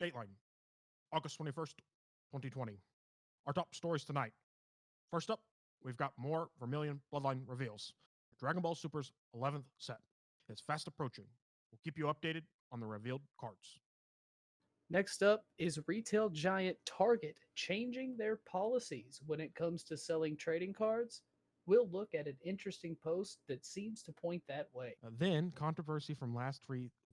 Dateline, August 21st, 2020. Our top stories tonight. First up, we've got more Vermilion Bloodline reveals. Dragon Ball Super's 11th set is fast approaching. We'll keep you updated on the revealed cards. Next up is retail giant Target changing their policies when it comes to selling trading cards. We'll look at an interesting post that seems to point that way. Then, controversy from last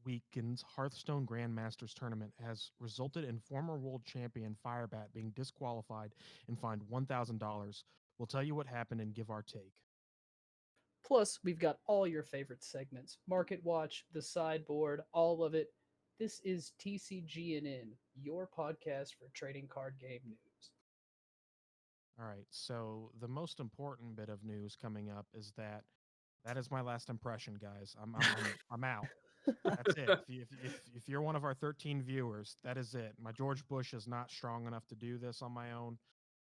weekend's Hearthstone Grandmasters tournament has resulted in former world champion Firebat being disqualified and fined $1,000. We'll tell you what happened and give our take. Plus, we've got all your favorite segments Market Watch, the sideboard, all of it. This is TCGNN, your podcast for trading card game news. All right, so the most important bit of news coming up is that is my last impression, guys. I'm out. That's it. If you're one of our 13 viewers, that is it. My George Bush is not strong enough to do this on my own.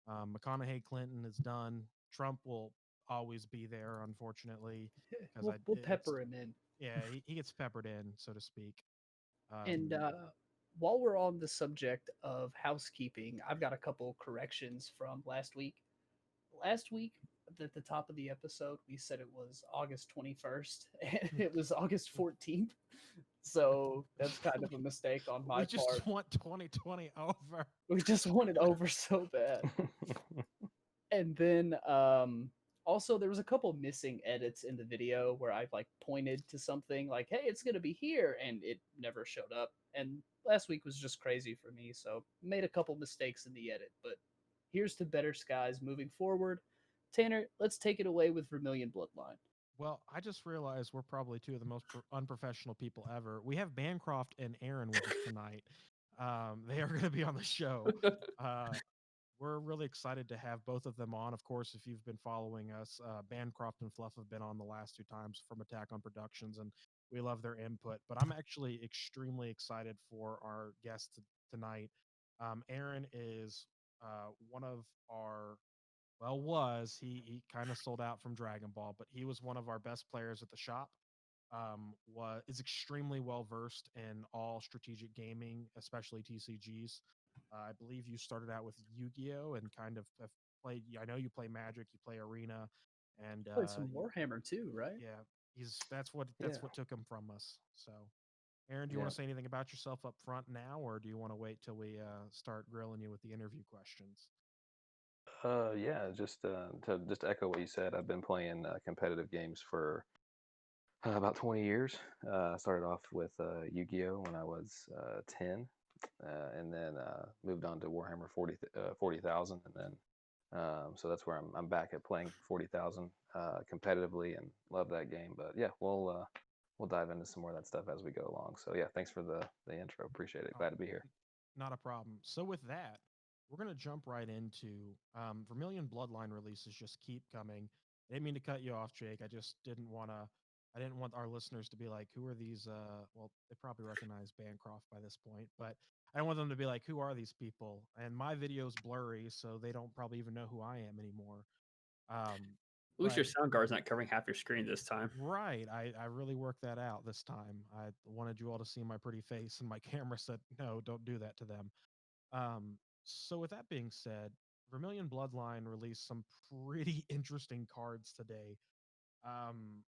McConaughey Clinton is done. Trump will always be there, unfortunately, because We'll pepper him in. yeah, he gets peppered in, so to speak. And while we're on the subject of housekeeping, I've got a couple corrections from last week. Last week, at the top of the episode, we said it was August 21st, and it was August 14th. So that's kind of a mistake on my we just part. want 2020 over. We just want it over so bad. And then also there was a couple missing edits in the video where I like pointed to something like, "Hey, it's gonna be here," and it never showed up. And last week was just crazy for me, so made a couple mistakes in the edit. But here's to better skies moving forward. Tanner, let's take it away with Vermilion Bloodline. Well, I just realized we're probably two of the most unprofessional people ever. We have Bancroft and Aaron with us tonight. They are going to be on the show. Uh, we're really excited to have both of them on. Of course, if you've been following us, Bancroft and Fluff have been on the last two times from Attack on Productions, and we love their input. But I'm actually extremely excited for our guest tonight. Aaron is one of our was he kind of sold out from Dragon Ball, but he was one of our best players at the shop. Was is extremely well versed in all strategic gaming, especially TCGs. I believe you started out with Yu-Gi-Oh and kind of have played. I know you play Magic, you play Arena, and Played some Warhammer too, right? yeah, that's what Yeah, took him from us. So, Aaron, do you want to yeah. say anything about yourself up front now, or do you want to wait till we start grilling you with the interview questions? Yeah. Just echo what you said. I've been playing competitive games for about 20 years. I started off with Yu-Gi-Oh when I was 10, and then moved on to Warhammer 40,000, and then so that's where I'm back at playing 40,000 competitively, and love that game. But yeah, we'll dive into some more of that stuff as we go along. So yeah, thanks for the intro. Appreciate it. Oh, Glad to be here. not a problem. So with that, we're gonna jump right into Vermilion Bloodline releases. Just keep coming. I didn't mean to cut you off, Jake. I just didn't want to. I didn't want our listeners to be like, "Who are these?" Well, they probably recognize Bancroft by this point, but I don't want them to be like, "Who are these people?" And my video's blurry, so they don't probably even know who I am anymore. Um, At least but your sound card's not covering half your screen this time. right, I really worked that out this time. I wanted you all to see my pretty face, and my camera said, "No, don't do that to them." So with that being said, Vermilion Bloodline released some pretty interesting cards today. Um,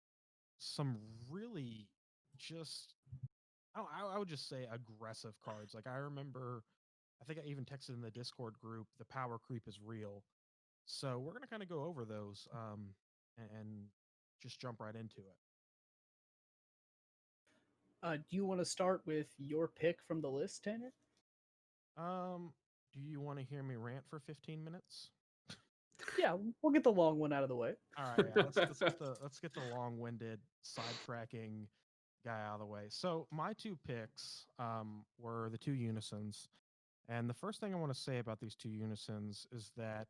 some really just I would just say aggressive cards. Like I remember, I think I even texted in the Discord group, the power creep is real. So we're gonna kind of go over those and just jump right into it. Do you want to start with your pick from the list, Tanner? Do you want to hear me rant for 15 minutes? Yeah, we'll get the long one out of the way. All right, yeah, let's get the long-winded sidetracking guy out of the way. So my two picks were the two unisons, and the first thing I want to say about these two unisons is that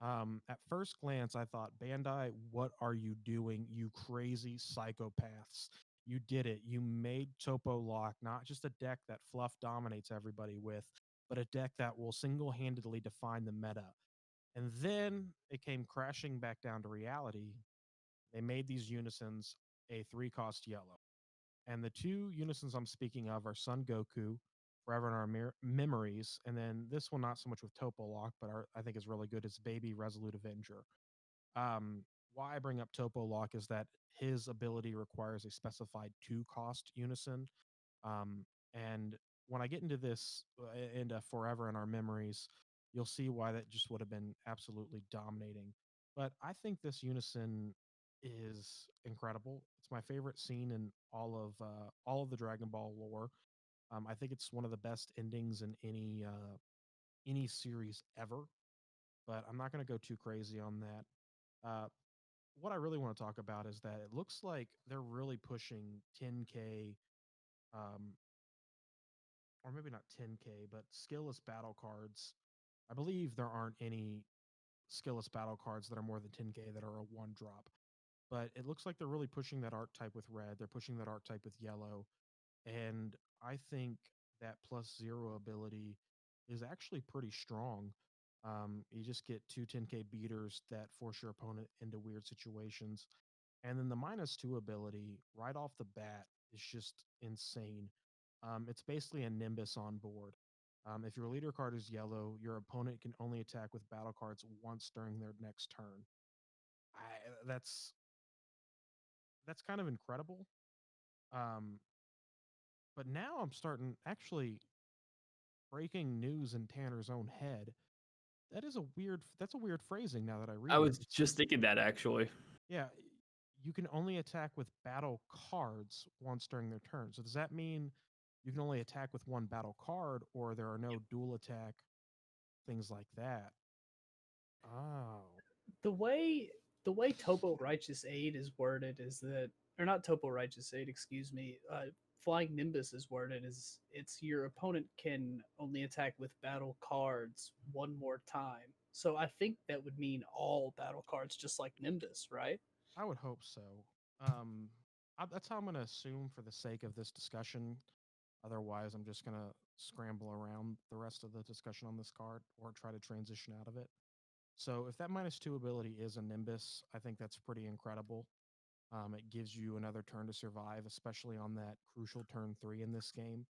at first glance I thought, Bandai, what are you doing, you crazy psychopaths? You did it. You made Topo Lock not just a deck that Fluff dominates everybody with, but a deck that will single-handedly define the meta. And then it came crashing back down to reality. They made these unisons a 3-cost yellow. And the two unisons I'm speaking of are Son Goku Forever in Our Memories. And then this one, not so much with Topo Lock, but I think is really good, is Baby Resolute Avenger. Why I bring up Topo Lock is that his ability requires a specified 2-cost unison. And when I get into this, into Forever in Our Memories, you'll see why that just would have been absolutely dominating. But I think this unison is incredible. It's my favorite scene in all of the Dragon Ball lore. I think it's one of the best endings in any series ever. But I'm not going to go too crazy on that. What I really want to talk about is that it looks like they're really pushing 10K, um, or maybe not 10K, but skillless battle cards. I believe there aren't any skillless battle cards that are more than 10K that are a 1-drop. But it looks like they're really pushing that archetype with red. They're pushing that archetype with yellow. And I think that +0 ability is actually pretty strong. You just get 2 10K beaters that force your opponent into weird situations. And then the -2 ability right off the bat is just insane. It's basically a Nimbus on board. If your leader card is yellow, your opponent can only attack with battle cards once during their next turn. I, that's kind of incredible. Um, but now I'm starting, actually, breaking news in Tanner's own head. That's a weird phrasing now that I read I it. was just thinking that actually. Yeah, you can only attack with battle cards once during their turn. So does that mean you can only attack with one battle card, or there are no dual attack things like that? Oh, The way the way Topo Righteous Aid is worded is that, or not Topo Righteous Aid, excuse me. Flying Nimbus is worded is it's your opponent can only attack with battle cards one more time. So I think that would mean all battle cards, just like Nimbus, right? I would hope so. Um, that's how I'm going to assume for the sake of this discussion. Otherwise, I'm just going to scramble around the rest of the discussion on this card or try to transition out of it. So if that -2 ability is a Nimbus, I think that's pretty incredible. It gives you another turn to survive, especially on that crucial turn 3 in this game.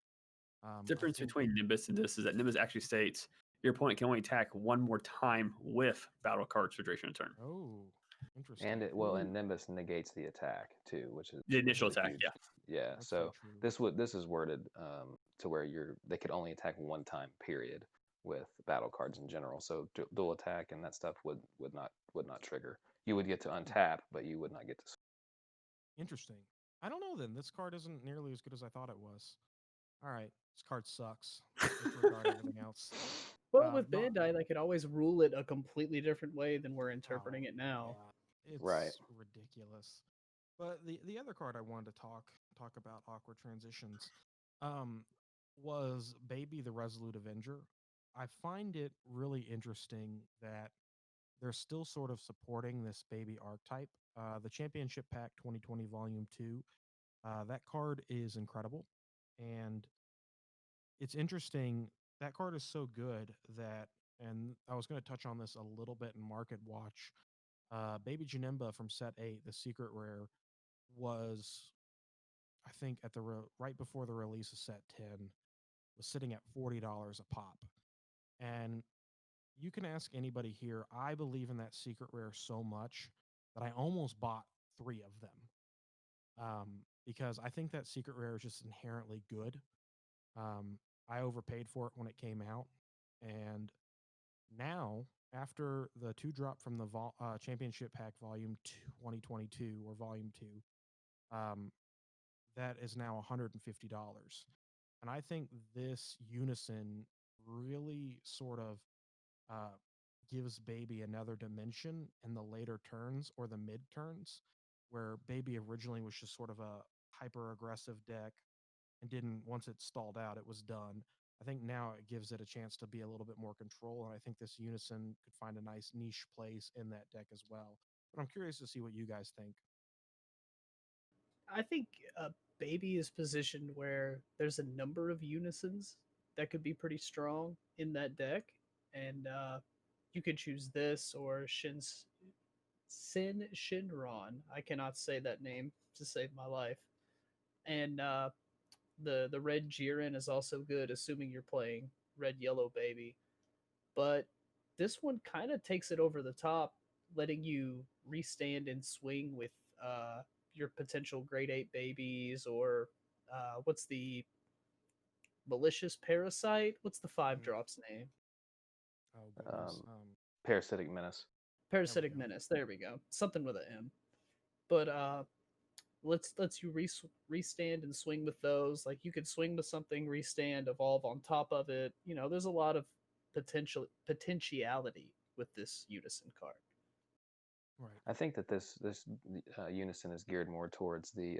I Difference think, between Nimbus and this is that Nimbus actually states your opponent can only attack one more time with battle cards for duration of turn. oh, And interesting. it and Nimbus negates the attack too, which The initial is a attack, huge. yeah. Yeah. That's so So true. this is worded to where they could only attack one time period with battle cards in general. So dual attack and that stuff would not trigger. You would get to untap, but you would not get to. Interesting. I don't know then. This card isn't nearly as good as I thought it was. All right. This card sucks. Disregard everything else. Well, with No, Bandai, they could always rule it a completely different way than we're interpreting oh, it now. yeah. Right. It's ridiculous. But the other card I wanted to talk about, awkward transitions, um, was Baby the Resolute Avenger. I find it really interesting that they're still sort of supporting this baby archetype. The Championship Pack 2020 Volume 2, that card is incredible. And it's interesting. That card is so good that, and I was going to touch on this a little bit in Market Watch. Baby Janemba from Set 8, the secret rare, was, I think, at right before the release of Set 10, was sitting at $40 a pop. And you can ask anybody here. I believe in that secret rare so much that I almost bought 3 of them, because I think that secret rare is just inherently good. I overpaid for it when it came out, and now after the 2-drop from the Championship Pack Volume 2022 or Volume 2, um, that is now $150. And I think this unison really sort of uh, gives Baby another dimension in the later turns or the mid turns, where Baby originally was just sort of a hyper aggressive deck and didn't, once it stalled out, it was done. I think now it gives it a chance to be a little bit more control, and I think this unison could find a nice niche place in that deck as well. But I'm curious to see what you guys think. I think Baby is positioned where there's a number of unisons that could be pretty strong in that deck, and you could choose this or Sin Shinron. I cannot say that name to save my life, and The red Jiren is also good, assuming you're playing red yellow baby. But this one kind of takes it over the top, letting you restand and swing with your potential grade 8 babies, or what's the malicious parasite? What's the 5 Mm. drops name? Oh goodness. Parasitic Menace. Parasitic go. Menace. There we go. Something with an M. But lets you restand and swing with those. Like you could swing with something, restand, evolve on top of it. You know, there's a lot of potentiality with this unison card. Right. I think that this unison is geared more towards the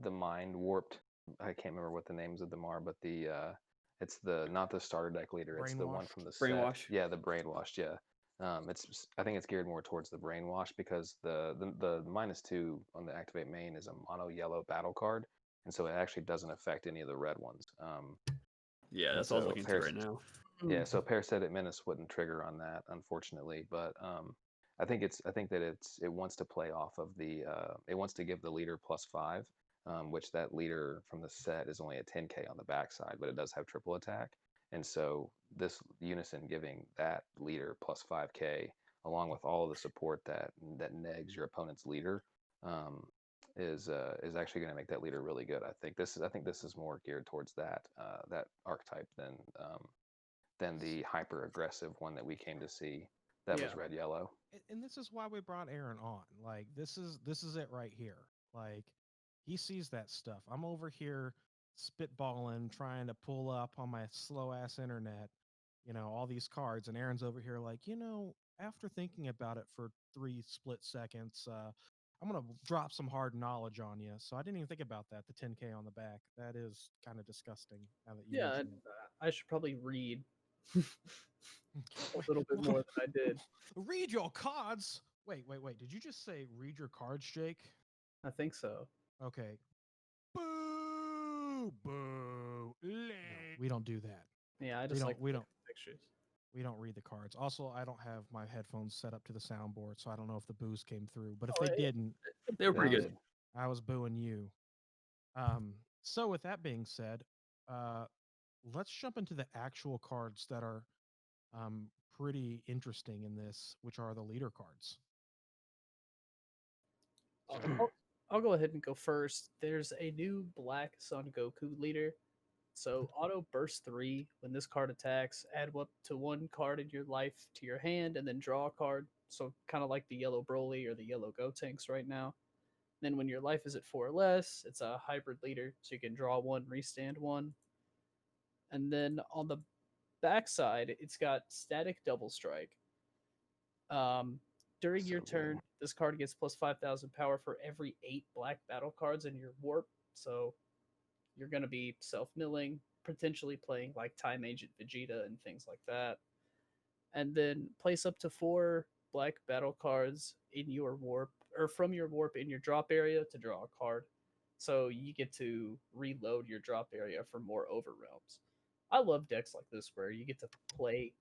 mind warped. I can't remember what the names of them are, but it's the not the starter deck leader. It's the one Brainwashed? from the set. Brainwash. Yeah, the brainwashed. Yeah, I think it's geared more towards the brainwash because the -2 on the activate main is a mono yellow battle card, and so it actually doesn't affect any of the red ones. Yeah, and that's what I was so looking to right now. Yeah, so Parasitic Menace wouldn't trigger on that, unfortunately. But I think that it wants to play off of it wants to give the leader +5, which that leader from the set is only a 10k on the backside, but it does have triple attack, and so this unison giving that leader +5k along with all of the support that negs your opponent's leader. Is actually going to make that leader really good. I think this is more geared towards that archetype than the hyper aggressive one that we came to see that was Yeah. red yellow. And this is why we brought Aaron on. Like this is it right here. Like he sees that stuff. I'm over here spitballing, trying to pull up on my slow ass internet, all these cards, and Aaron's over here like, after thinking about it for 3 split seconds, I'm gonna drop some hard knowledge on you. So I didn't even think about that. The 10k on the back. That is kind of disgusting. Now that you Yeah, mention it. I should probably read a little bit more than I did. Read your cards. Wait. Did you just say read your cards, Jake? I think so. Okay. Boo, boo. No, we don't do that. Yeah, I just we don't pictures. we don't read the cards. Also, I don't have my headphones set up to the soundboard, so I don't know if the boos came through. But if Oh, they yeah. didn't, They were pretty They good. did. I was booing you. So with that being said, let's jump into the actual cards that are pretty interesting in this, which are the leader cards. I'll go ahead and go first. There's a new Black Son Goku leader. So auto burst 3 when this card attacks, add up to 1 card in your life to your hand, and then draw a card. So kind of like the yellow Broly or the yellow Gotenks right now. Then when your life is at 4 or less, it's a hybrid leader, so you can draw 1, restand 1. And then on the backside, it's got static double strike. During your turn, this card gets plus 5,000 power for every 8 black battle cards in your warp. So you're going to be self-milling, potentially playing like Time Agent Vegeta and things like that. And then place up to 4 black battle cards in your warp, or from your warp in your drop area to draw a card. So you get to reload your drop area for more overrealms. I love decks like this where you get to play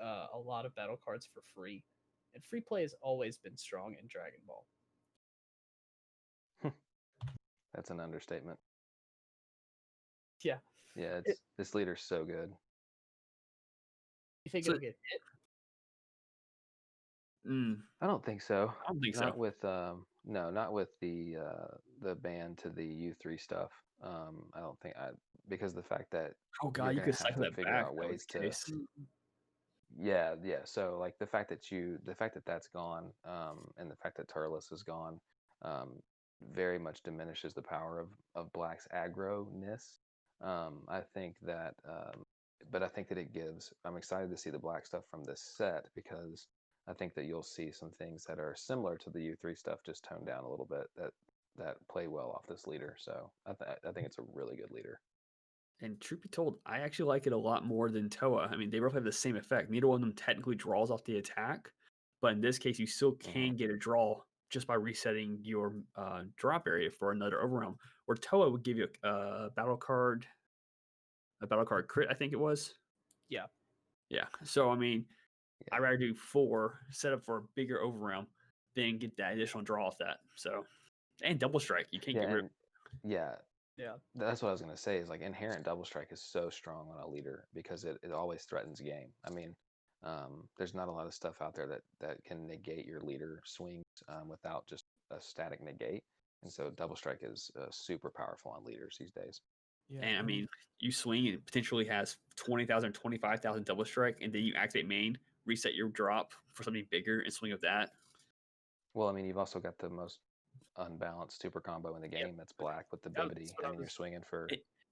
a lot of battle cards for free. And free play has always been strong in Dragon Ball. That's an understatement. Yeah. Yeah, this leader's so good. You think it'll get hit? I don't think so. I don't think not so. With not with the ban to the U3 stuff. I don't think because the fact that Oh god, you're you gonna could have cycle to that figure back. out That was ways the to. case. Yeah. So like the fact that that's gone, and the fact that Turles is gone, very much diminishes the power of Black's aggro-ness. I think that, but I think that it gives. I'm excited to see the Black stuff from this set because I think that you'll see some things that are similar to the U3 stuff, just toned down a little bit that play well off this leader. So I think it's a really good leader. And truth be told, I actually like it a lot more than Toa. I mean, they both have the same effect. Neither one of them technically draws off the attack, but in this case, you still can get a draw just by resetting your drop area for another overwhelm. Where Toa would give you a battle card crit, I think it was. Yeah. Yeah. So I mean, I'd rather do 4, set up for a bigger overwhelm, than get that additional draw off that. So, and double strike, you can't get rid of. Yeah, Yeah. That's what I was gonna say. Is like inherent double strike is so strong on a leader because it always threatens game. I mean, there's not a lot of stuff out there that can negate your leader swings without just a static negate, and so double strike is super powerful on leaders these days. Yeah, And I mean, you swing and it potentially has 20,000, 25,000 double strike, and then you activate main, reset your drop for something bigger, and swing with that. Well, I mean, you've also got the most unbalanced super combo in the game. That's black with the That's Bibbity, what I and you're was- swinging for.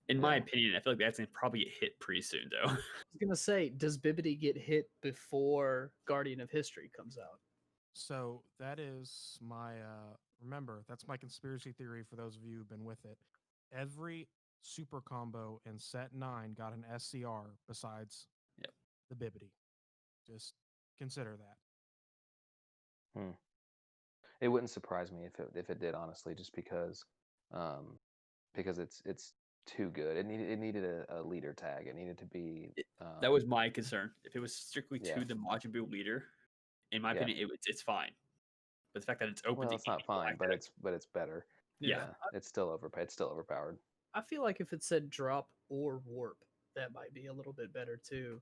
In my Yeah. opinion, I feel like that's gonna probably get hit pretty soon, though. I was gonna say, does Bibbity get hit before Guardian of History comes out? so that is my remember, that's my conspiracy theory for those of you who've been with it. Every super combo in set 9 got an SCR besides Yep. the Bibbity. Just consider that. It wouldn't surprise me if it did, honestly, just because it's too good. It needed a leader tag. It needed to be. That was my concern. If it was strictly Yeah. to the Majin Buu leader, in my Yeah. opinion, it's fine. But the fact that it's open Well, to it's not any fine, black deck, but it's better. Yeah. It's still overpowered. I feel like if it said drop or warp, that might be a little bit better too.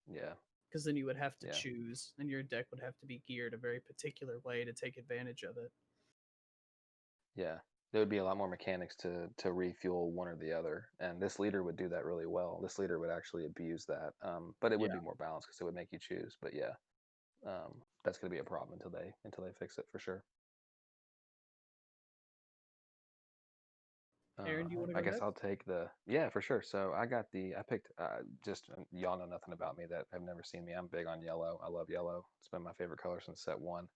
Yeah. Because then you would have to Yeah. choose, and your deck would have to be geared a very particular way to take advantage of it. Yeah. There would be a lot more mechanics to refuel one or the other, and this leader would do that really well. This leader would actually abuse that, but it would be more balanced because it would make you choose. But yeah, that's going to be a problem until they fix it for sure. Aaron, do you want to go I guess next? I'll take for sure. So I picked just y'all know nothing about me that have never seen me. I'm big on yellow. I love yellow. It's been my favorite color since set 1.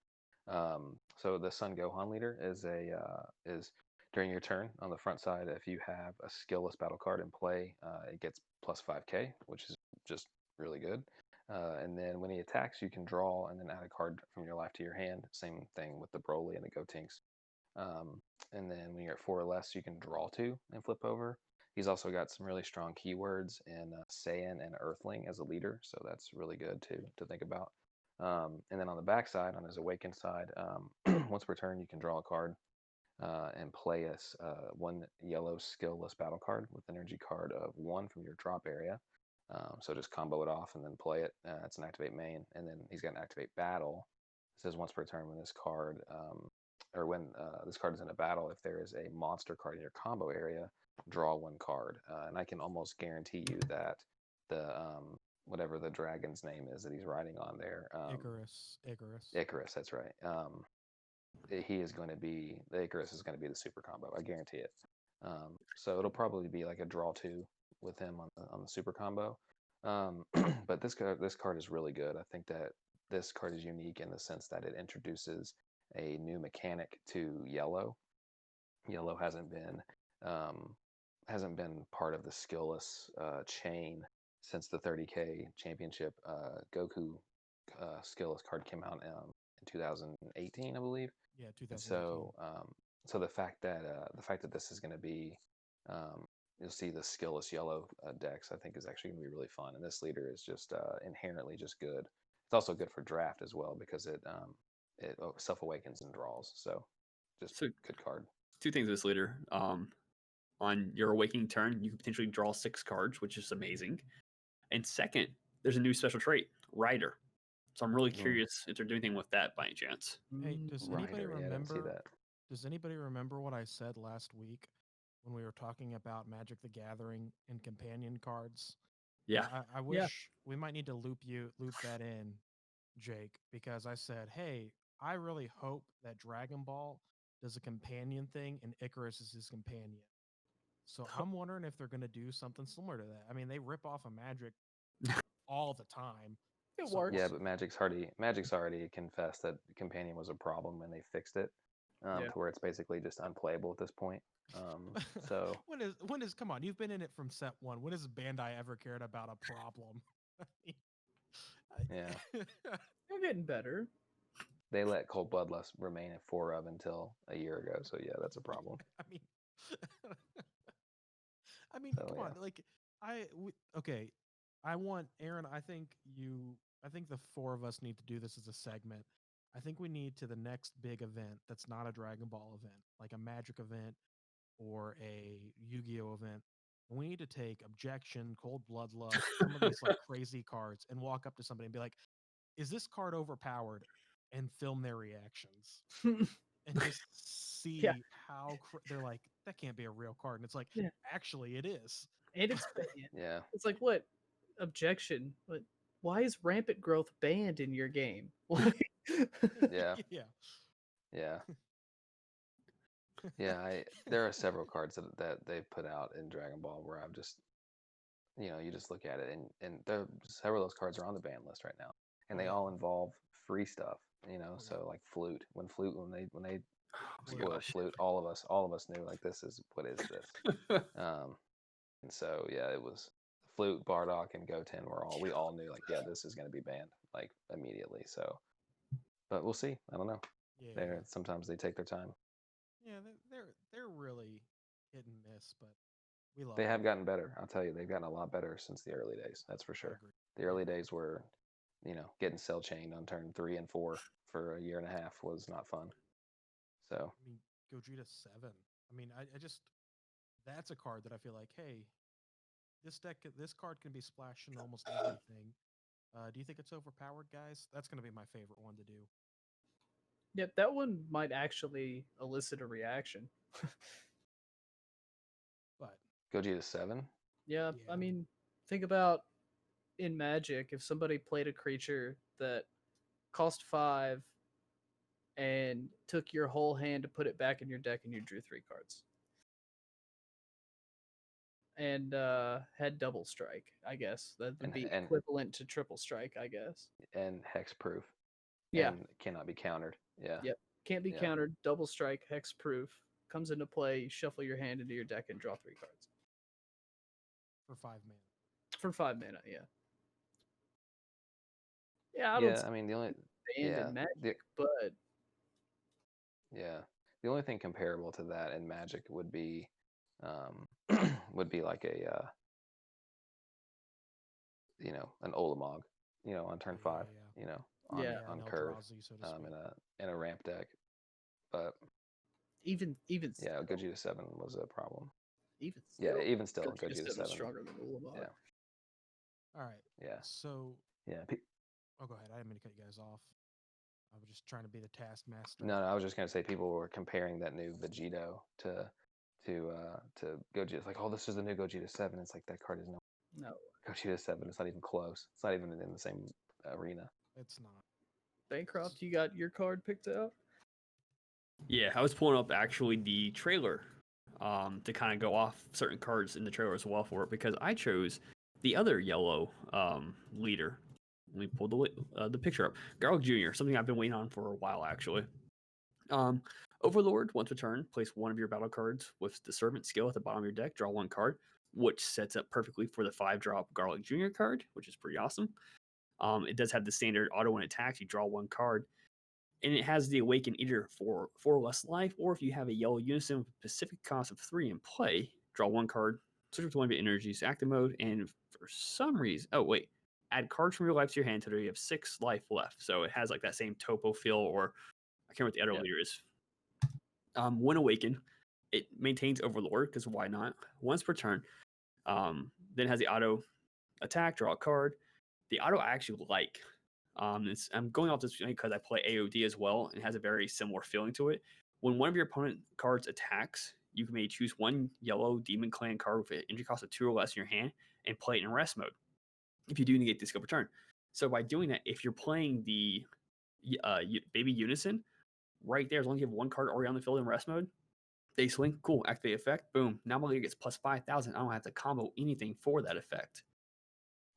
So the Sun Gohan leader is during your turn on the front side. If you have a skillless battle card in play, it gets plus 5k, which is just really good. And then when he attacks, you can draw and then add a card from your life to your hand. Same thing with the Broly and the Gotenks. And then when you're at 4 or less, you can draw 2 and flip over. He's also got some really strong keywords in Saiyan and Earthling as a leader, so that's really good to think about. And then on the back side, on his Awakened side, once per turn, you can draw a card and play one yellow skillless battle card with energy card of 1 from your drop area. So just combo it off and then play it. It's an activate main, and then he's got an activate battle. It says once per turn when this card when this card is in a battle, if there is a monster card in your combo area, draw 1 card. And I can almost guarantee you that the whatever the dragon's name is that he's riding on there, Icarus, that's right. The Icarus is going to be the super combo. I guarantee it. So it'll probably be like a draw 2 with him on the super combo. But this card is really good. I think that this card is unique in the sense that it introduces a new mechanic to yellow. Yellow hasn't been part of the skillless chain since the 30k championship. Goku skillless card came out in 2018, I believe. Yeah, 2018. So the fact that this is going to be you'll see the skillless yellow decks, I think, is actually going to be really fun. And this leader is just inherently just good. It's also good for draft as well because it self awakens and draws. So just good card. 2 things with this leader. On your awakening turn, you can potentially draw 6 cards, which is amazing. And second, there's a new special trait, Rider. So I'm really curious if they're doing anything with that by any chance. Hey, does anybody Rider, yeah, I didn't see remember? that. Does anybody remember what I said last week when we were talking about Magic the Gathering and companion cards? Yeah. I wish we might need to loop that in, Jake, because I said, hey, I really hope that Dragon Ball does a companion thing and Icarus is his companion. So I'm wondering if they're going to do something similar to that. I mean, they rip off a Magic all the time. It works. Yeah, but Magic's already confessed that the companion was a problem and they fixed it to where it's basically just unplayable at this point. So when is come on, you've been in it from set 1. When has Bandai ever cared about a problem? yeah, They're getting better. they let Cold Bloodlust remain at 4 of until a year ago. So yeah, that's a problem. I mean, come on, like okay. I want Aaron. I think the 4 of us need to do this as a segment. I think we need to the next big event that's not a Dragon Ball event, like a Magic event. or a Yu-Gi-Oh event, we need to take Objection, Cold Bloodlust, some of these like crazy cards, and walk up to somebody and be like, "Is this card overpowered?" and film their reactions and just Yeah. see how they're like, "That can't be a real card," and it's like, Yeah. actually, it is. And it's Yeah. it's like, what? Objection. But why is rampant growth banned in your game? Yeah. Yeah. Yeah. Yeah, there are several cards that they put out in Dragon Ball where I've just, you just look at it and several of those cards are on the ban list right now, and Oh, they yeah. all involve free stuff. yeah. So like Flute, when they Oh my spoiled gosh. Flute, all of us knew like what is this? And so yeah, it was Flute, Bardock, and Goten we all knew like, yeah, this is going to be banned like immediately. So, but we'll see. I don't know. Yeah. Sometimes they take their time. Yeah, they're really hit and miss, but we love They them. have gotten better. I'll tell you, they've gotten a lot better since the early days. That's for I sure. agree. The early days were, getting cell chained on turn 3 and 4 for a year and a half was not fun. So I mean, Gogeta 7. I mean, I just that's a card that I feel like, hey, this card can be splashed in almost everything. Do you think it's overpowered, guys? That's going to be my favorite one to do. Yep, that one might actually elicit a reaction. But Gogeta 7. Yeah, Yeah. I mean, think about in Magic if somebody played a creature that cost 5 and took your whole hand to put it back in your deck and you drew 3 cards. And had double strike, I guess. That would be And equivalent to triple strike, I guess. and hex proof. Yeah. And cannot be countered. Yeah. Yep. Can't be Yeah. countered. Double strike, hex proof. Comes into play, you shuffle your hand into your deck and draw 3 cards. For 5 mana. For 5 mana, yeah. Yeah, I don't I mean the only banned in Magic, but yeah, the only thing comparable to that in Magic would be like a an Olimog, on turn 5, on an curve, Eldrazi, so to speak. in a ramp deck. But even yeah, Gogeta 7 was a problem. even Yeah, still, even still, Gogeta Gogeta 7 stronger than Ulamog. Yeah. All right. Yeah. So, Yeah. oh, go ahead. I didn't mean to cut you guys off. I was just trying to be the taskmaster. No, I was just gonna say people were comparing that new Vegito to Gogeta. It's like, oh, this is the new Gogeta 7. It's like that card is No. Gogeta 7. It's not even close. It's not even in the same arena. It's not. Bancroft, you got your card picked out? Yeah, I was pulling up actually the trailer to kind of go off certain cards in the trailer as well for it because I chose the other yellow leader. Let me pull the picture up. Garlic Jr., something I've been waiting on for a while actually. Overlord, once a turn, place one of your battle cards with the Servant skill at the bottom of your deck, draw 1 card, which sets up perfectly for the 5-drop Garlic Jr. card, which is pretty awesome. It does have the standard auto when it attacks, you draw 1 card. And it has the Awaken either for 4 less life, or if you have a yellow unison with a specific cost of 3 in play, draw 1 card, switch with one of your energies, active mode, and for some reason, add cards from your life to your hand until you have 6 life left. So it has like that same topo feel, or I can't remember what the other leader is. When Awaken, it maintains Overlord, because why not? Once per turn. Then it has the auto attack, draw a card. The auto I actually like. I'm going off this because I play AOD as well, and it has a very similar feeling to it. When one of your opponent cards attacks, you may choose 1 yellow Demon Clan card with an entry cost of 2 or less in your hand and play it in rest mode. If you do negate this skill per turn. So by doing that, if you're playing the Baby Unison, right there, as long as you have 1 card already on the field in rest mode, they swing, cool, activate effect, boom. Now my leader gets plus 5,000. I don't have to combo anything for that effect,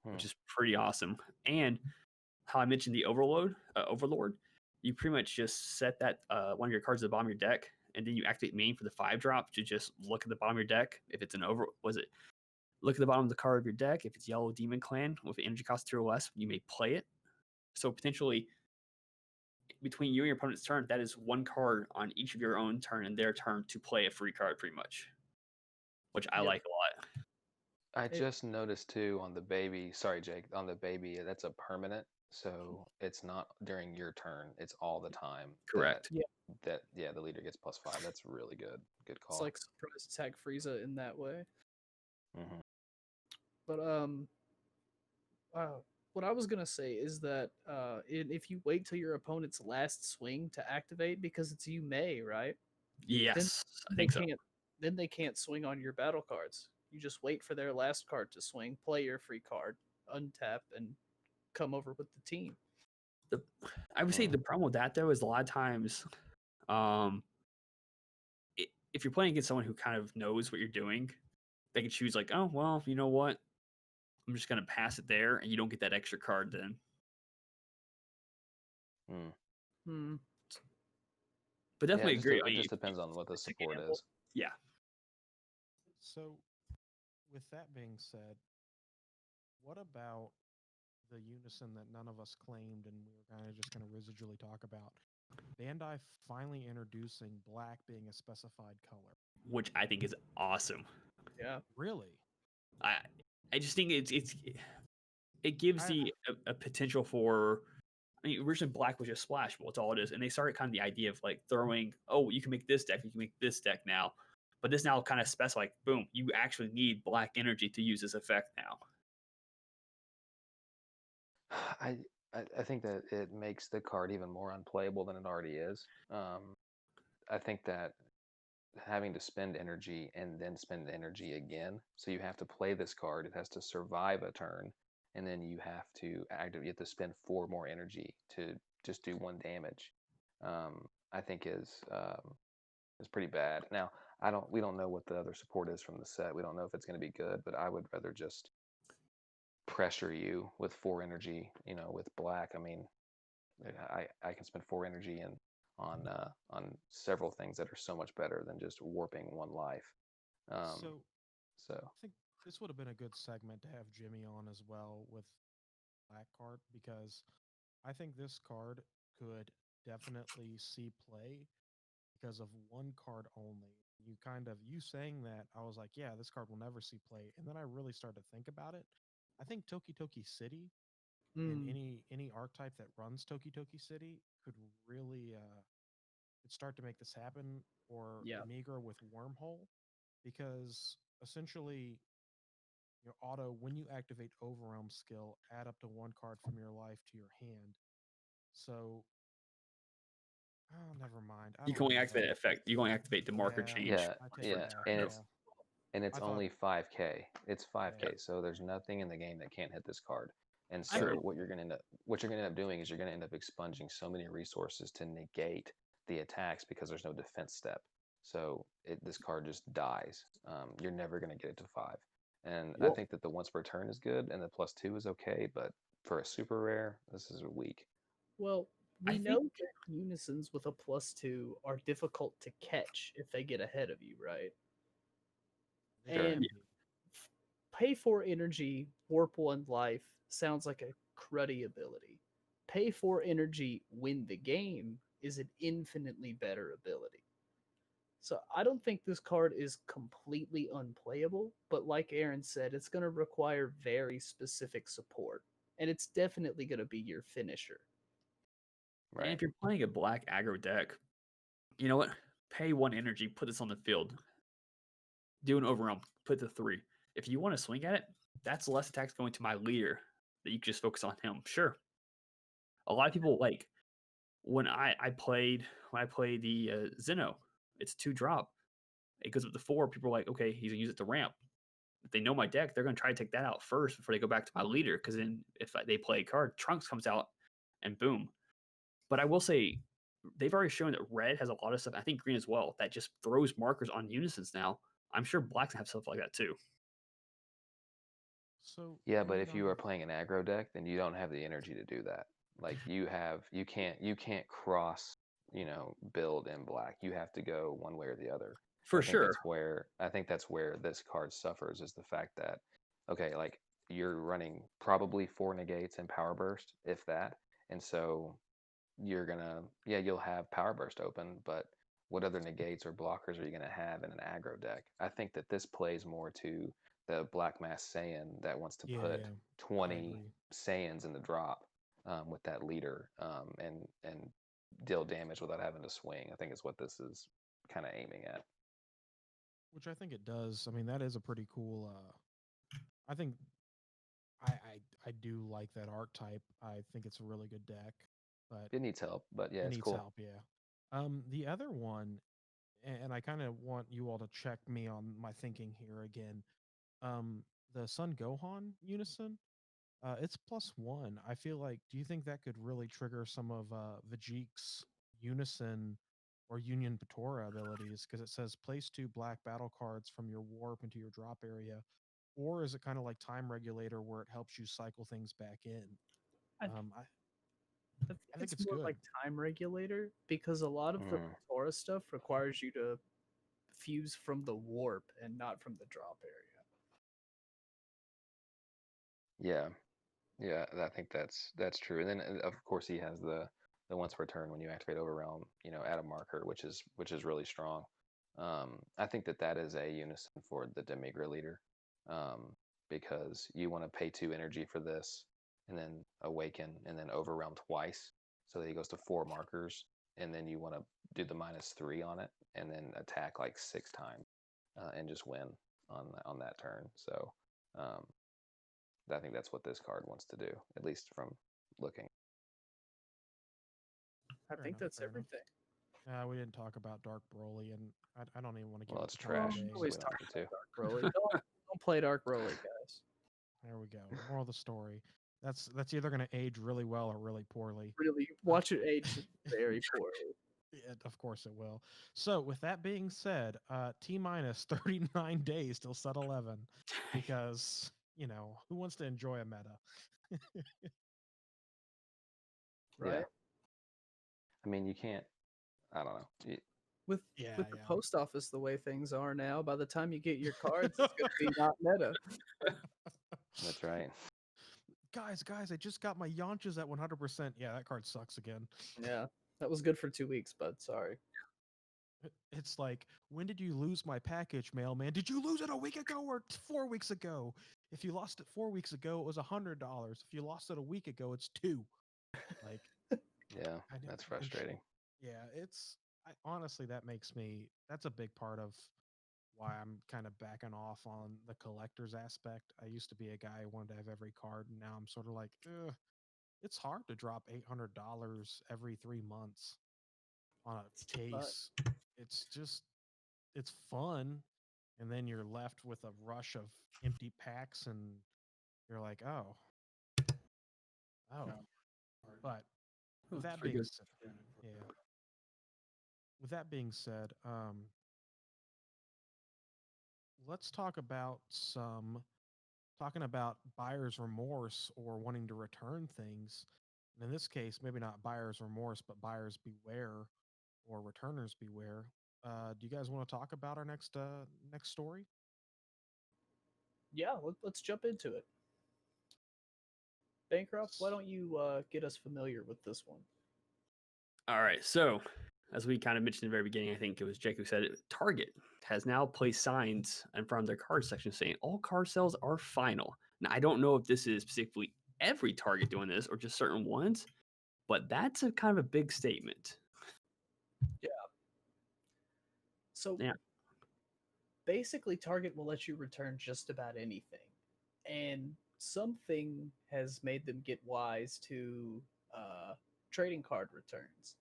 which is pretty awesome. And how I mentioned the Overlord, you pretty much just set that one of your cards at the bottom of your deck, and then you activate main for the 5-drop to just look at the bottom of your deck. If it's look at the bottom of the card of your deck. If it's Yellow Demon Clan with an energy cost 2 or less, you may play it. So potentially, between you and your opponent's turn, that is 1 card on each of your own turn and their turn to play a free card, pretty much, which I like a lot. I just noticed too on the baby. Sorry, Jake. On the baby, that's a permanent. so it's not during your turn. It's all the time. Correct. That the leader gets +5. That's really good. Good It's call. like surprise attack Frieza in that way. Hmm. But what I was gonna say is that if you wait till your opponent's last swing to activate, because it's you May, right? Yes, I They think so. can't. Then they can't swing on your battle cards. You just wait for their last card to swing, play your free card, untap, and come over with the team. I would say the problem with that though is a lot of times, um, if you're playing against someone who kind of knows what you're doing, they can choose like, oh well, you know what, I'm just gonna pass it there, and you don't get that extra card then. Hmm. But definitely agree. It just depends on what the support is. Yeah. So, with that being said, what about the unison that none of us claimed and we were kind of just going to residually talk about? Bandai finally introducing black being a specified color. Which I think is awesome. Yeah. Really? I just think it gives a potential for. I mean, originally black was just splashable. It's all it is, and they started kind of the idea of like throwing. Oh, you can make this deck. You can make this deck now, but this now kind of specifies like, boom, you actually need black energy to use this effect now. I think that it makes the card even more unplayable than it already is. I think that having to spend energy and then spend energy again, so you have to play this card. It has to survive a turn, and then you have to activate. You have to spend 4 more energy to just do 1 damage. I think is pretty bad. Now we don't know what the other support is from the set. We don't know if it's going to be good, but I would rather just pressure you with 4 energy. With black, I mean, I can spend 4 energy and on several things that are so much better than just warping 1 life. So I think this would have been a good segment to have Jimmy on as well with black card, because I think this card could definitely see play because of 1 card only. You saying that, I was like, yeah, this card will never see play, and then I really started to think about it. I think Toki Toki City and any archetype that runs Toki Toki City could really could start to make this happen, or Amigra with Wormhole, because essentially auto, when you activate Overwhelm skill, add up to 1 card from your life to your hand. So never mind. You can only activate that effect. You can only activate the marker change. And it's only 5K. It's 5K, so there's nothing in the game that can't hit this card. And so what you're gonna end up doing is you're gonna end up expunging so many resources to negate the attacks because there's no defense step. So this card just dies. You're never gonna get it to 5. And I think that the once per turn is good, and the +2 is okay, but for a super rare, this is weak. Well, we know that unisons with a +2 are difficult to catch if they get ahead of you, right? And pay 4 energy, warp 1 life sounds like a cruddy ability. Pay 4 energy, win the game is an infinitely better ability. So I don't think this card is completely unplayable, but like Aaron said, it's going to require very specific support, and it's definitely going to be your finisher. Right. And if you're playing a black aggro deck, you know what? Pay 1 energy, put this on the field. Do an overwhelm, put the 3. If you want to swing at it, that's less attacks going to my leader that you can just focus on him. Sure. A lot of people like when I played the Zeno, it's 2 drop. It goes up to 4. People are like, okay, he's gonna use it to ramp. If they know my deck, they're gonna try to take that out first before they go back to my leader. Because then if they play a card, Trunks comes out, and boom. But I will say, they've already shown that red has a lot of stuff. I think green as well. That just throws markers on unisons now. I'm sure black's gonna have stuff like that too. So but if you are playing an aggro deck, then you don't have the energy to do that. Like you can't cross, build in black. You have to go one way or the other. For sure. I think that's where this card suffers, is the fact that, okay, like you're running probably 4 negates and power burst, if that, and so you're gonna you'll have power burst open, but what other negates or blockers are you gonna have in an aggro deck? I think that this plays more to the Black Mass Saiyan that wants to put 20 Saiyans in the drop. with that leader and deal damage without having to swing. I think is what this is kind of aiming at. Which I think it does. I mean, that is a pretty cool. I think I do like that archetype. I think it's a really good deck, but It needs help, but yeah, it it's needs cool. help. Yeah. The other one, and I kind of want you all to check me on my thinking here again. The Sun Gohan Unison. It's +1. I feel like. Do you think that could really trigger some of Vajik's Unison or Union Patora abilities? Because it says place 2 black battle cards from your warp into your drop area, or is it kind of like Time Regulator where it helps you cycle things back in? I, I I think think it's it's more good. like Time Regulator because a lot of the Mm, Patora stuff requires you to fuse from the warp and not from the drop area. yeah, yeah, I think that's true. And then of course he has the once per turn when you activate Overrealm, add a marker, which is really strong. I think that is a unison for the Demigre leader, because you want to pay 2 energy for this, and then awaken, and then Overrealm twice, so that he goes to 4 markers, and then you want to do the -3 on it, and then attack like 6 times, and just win on that turn. So I think that's what this card wants to do, at least from looking. I Fair think enough, that's fair enough. everything. We didn't talk about Dark Broly, and I don't even want to give Well, it it's the time of trash, day. so Always we don't talk need to. about Dark Broly. Don't play Dark Broly, guys. There we go. Moral of the story. That's either going to age really well or really poorly. Really, watch it age very poorly. Of course it will. So with that being said, T minus 39 days till set 11, because who wants to enjoy a meta? Right? Yeah. I mean, you can't. I don't know. With Yeah, the post office the way things are now, by the time you get your cards, it's gonna be not meta. That's right. Guys, I just got my Yonchas at 100%. Yeah, that card sucks again. Yeah, that was good for 2 weeks, but sorry. It's like, when did you lose my package, mailman? Did you lose it a week ago or 4 weeks ago? If you lost it 4 weeks ago, it was $100. If you lost it a week ago, it's 2. Like, Yeah, that's frustrating. yeah, honestly, that's a big part of why I'm kind of backing off on the collector's aspect. I used to be a guy who wanted to have every card, and now I'm sort of like, it's hard to drop $800 every 3 months on a case. It's fun, and then you're left with a rush of empty packs, and you're like, oh. But with that being said, yeah. With that being said, let's talk about talking about buyer's remorse or wanting to return things. And in this case, maybe not buyer's remorse, but buyer's beware or returners beware. Do you guys want to talk about our next story? Yeah, let's jump into it. Bancroft, why don't you get us familiar with this one? All right. So, as we kind of mentioned in the very beginning, I think it was Jake who said it. Target has now placed signs in front of their card section saying all card sales are final. Now, I don't know if this is specifically every Target doing this or just certain ones, but that's a kind of a big statement. Yeah. So, Yeah. basically, Target will let you return just about anything. And something has made them get wise to trading card returns.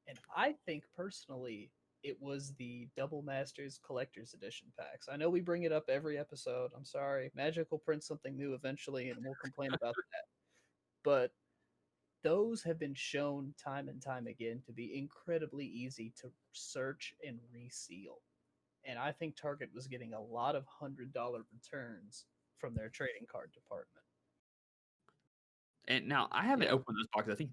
And I think personally, it was the Double Masters Collector's Edition packs. I know we bring it up every episode. I'm sorry. Magic will print something new eventually, and we'll complain about that. But those have been shown time and time again to be incredibly easy to search and reseal. And I think Target was getting a lot of $100 returns from their trading card department. And now I haven't opened those boxes. I think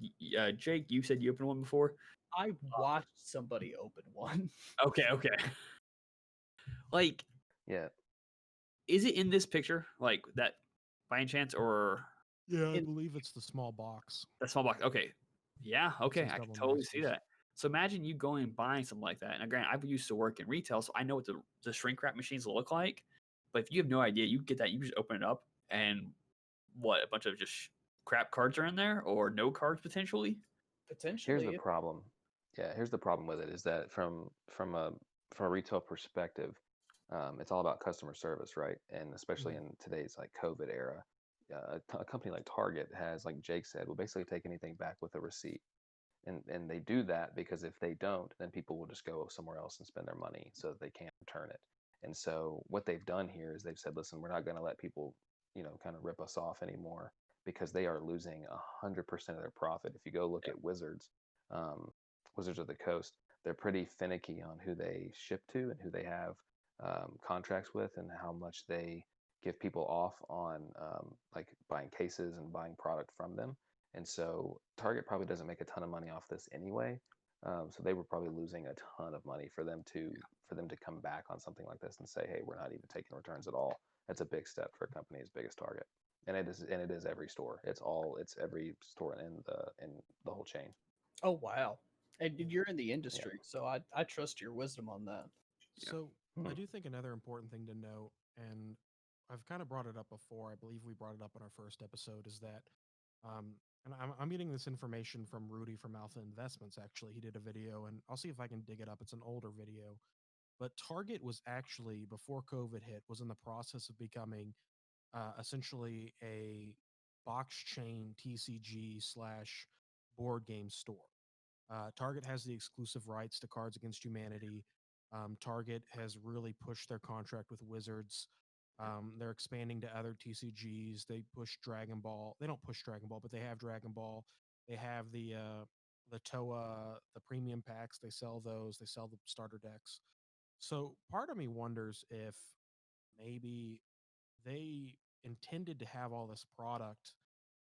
Jake, you said you opened one before. I watched somebody open one. Okay. Like, Yeah. is it in this picture, like that, by any chance, or Yeah, I believe it's the small box. that small box? Okay, yeah, okay, says I can Double totally see Masters. that. So imagine you going and buying something like that. Now, granted, I've used to work in retail, so I know what the shrink wrap machines look like. But if you have no idea, you get that, you just open it up, and a bunch of just crap cards are in there or no cards potentially. Potentially. Here's the problem. Yeah, here's the problem with it is that from a retail perspective, it's all about customer service, right? And especially in today's like COVID era, a company like Target has, like Jake said, will basically take anything back with a receipt. And they do that because if they don't, then people will just go somewhere else and spend their money so that they can't return it. And so what they've done here is they've said, listen, we're not going to let people, kind of rip us off anymore because they are losing 100% of their profit. If you go look at Wizards, Wizards of the Coast, they're pretty finicky on who they ship to and who they have contracts with and how much they give people off on like buying cases and buying product from them. And so Target probably doesn't make a ton of money off this anyway. So they were probably losing a ton of money for them to come back on something like this and say, hey, we're not even taking returns at all. That's a big step for a company as big as Target. And it is every store. It's every store in the whole chain. Oh wow. And you're in the industry, so I trust your wisdom on that. So I do think another important thing to note, and I've kind of brought it up before, I believe we brought it up in our first episode, is that, and I'm getting this information from Rudy from Alpha Investments, actually. He did a video, and I'll see if I can dig it up. It's an older video. But Target was actually, before COVID hit, was in the process of becoming essentially a box chain TCG / board game store. Target has the exclusive rights to Cards Against Humanity. Target has really pushed their contract with Wizards. They're expanding to other TCGs. They push Dragon Ball. They don't push Dragon Ball, but they have Dragon Ball. They have the TOA, the premium packs. They sell those. They sell the starter decks. So part of me wonders if maybe they intended to have all this product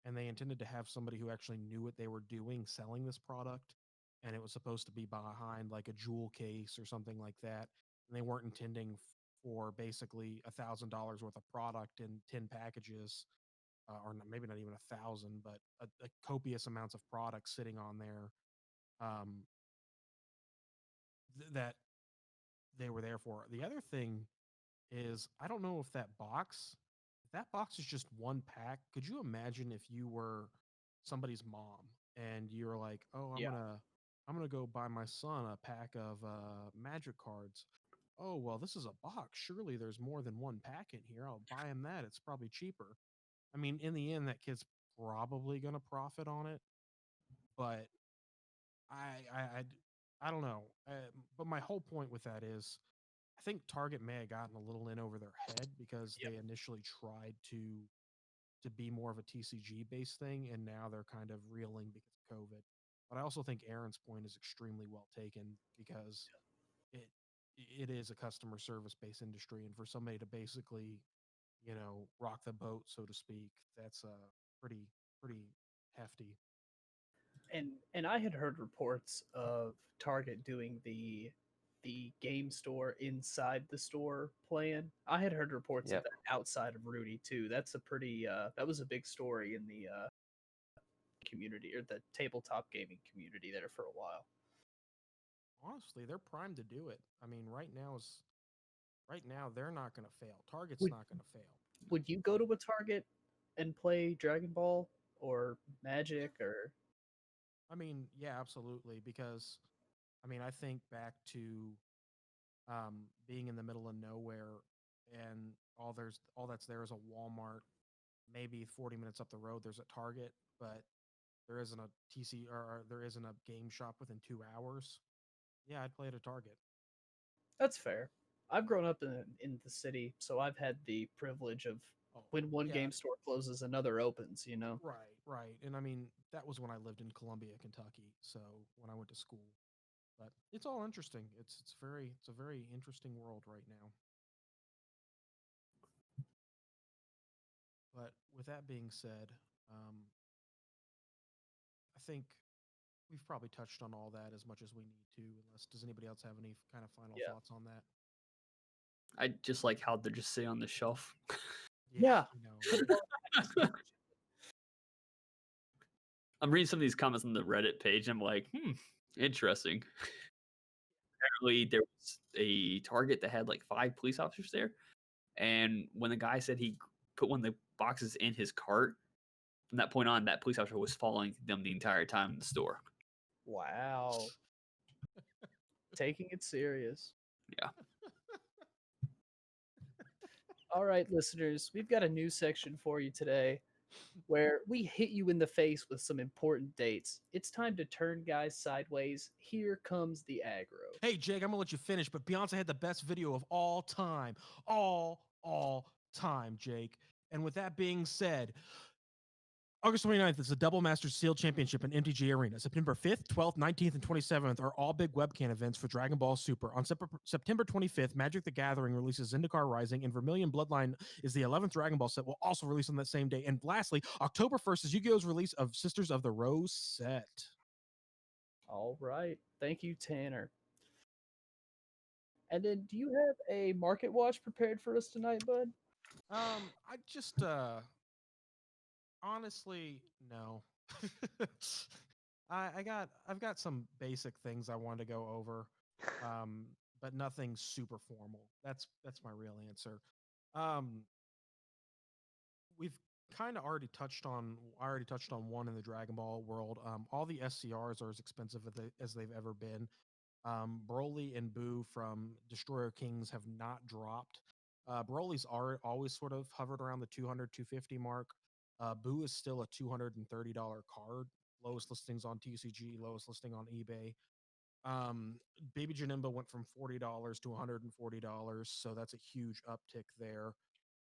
and they intended to have somebody who actually knew what they were doing selling this product, and it was supposed to be behind like a jewel case or something like that, and they weren't intending for basically $1,000 worth of product in 10 packages, or maybe not even 1,000, but a copious amounts of product sitting on there, um, that they were there for. The other thing is, I don't know if that box is just one pack. Could you imagine if you were somebody's mom and you're like, oh, I'm gonna go buy my son a pack of magic cards. Oh, well, this is a box. Surely there's more than one pack in here. I'll buy him that. It's probably cheaper. I mean, in the end, that kid's probably gonna profit on it, but I don't know. But my whole point with that is, I think Target may have gotten a little in over their head because they initially tried to be more of a TCG based thing, and now they're kind of reeling because of COVID. But I also think Aaron's point is extremely well taken because it is a customer service based industry, and for somebody to basically, rock the boat, so to speak, that's pretty hefty. And I had heard reports of Target doing the game store inside the store plan. I had heard reports of that outside of Rudy too. That's a pretty that was a big story in the community, or the tabletop gaming community there for a while. Honestly, they're primed to do it. I mean, right now they're not going to fail. Target's not going to fail. Would you go to a Target and play Dragon Ball or Magic or? I mean, yeah, absolutely. Because, I mean, I think back to being in the middle of nowhere, and all that's there is a Walmart. Maybe 40 minutes up the road, there's a Target, but there isn't a TC, or there isn't a game shop within 2 hours. Yeah, I'd play at a Target. That's fair. I've grown up in the city, so I've had the privilege of when one game store closes, another opens. Right. And I mean, that was when I lived in Columbia, Kentucky. So when I went to school, but it's all interesting. It's a very interesting world right now. But with that being said, I think we've probably touched on all that as much as we need to. Unless, does anybody else have any kind of final thoughts on that? I just like how they're just sitting on the shelf. Yeah. I'm reading some of these comments on the Reddit page. And I'm like, interesting. Apparently, there was a Target that had like 5 police officers there, and when the guy said he put one of the boxes in his cart, From that point on, that police officer was following them the entire time in the store. Wow. Taking it serious. Yeah. All right, listeners, we've got a new section for you today where we hit you in the face with some important dates. It's time to turn guys sideways. Here comes the aggro. Hey, Jake, I'm gonna let you finish, but Beyonce had the best video of all time. All time, Jake. And with that being said, August 29th is the Double Masters Seal Championship in MTG Arena. September 5th, 12th, 19th, and 27th are all big webcam events for Dragon Ball Super. On September 25th, Magic the Gathering releases Zendikar Rising, and Vermilion Bloodline is the 11th Dragon Ball set, will also release on that same day. And lastly, October 1st is Yu-Gi-Oh's release of Sisters of the Rose set. All right. Thank you, Tanner. And then, do you have a market watch prepared for us tonight, bud? I just honestly, no. I've got some basic things I want to go over, but nothing super formal. That's my real answer. We've kind of already touched on. I already touched on one in the Dragon Ball world. All the SCRs are as expensive as they've ever been. Broly and Boo from Destroyer Kings have not dropped. Broly's are always sort of hovered around the 200, 250 mark. Boo is still a $230 card. Lowest listings on TCG, lowest listing on eBay. Baby Janemba went from $40 to $140, so that's a huge uptick there.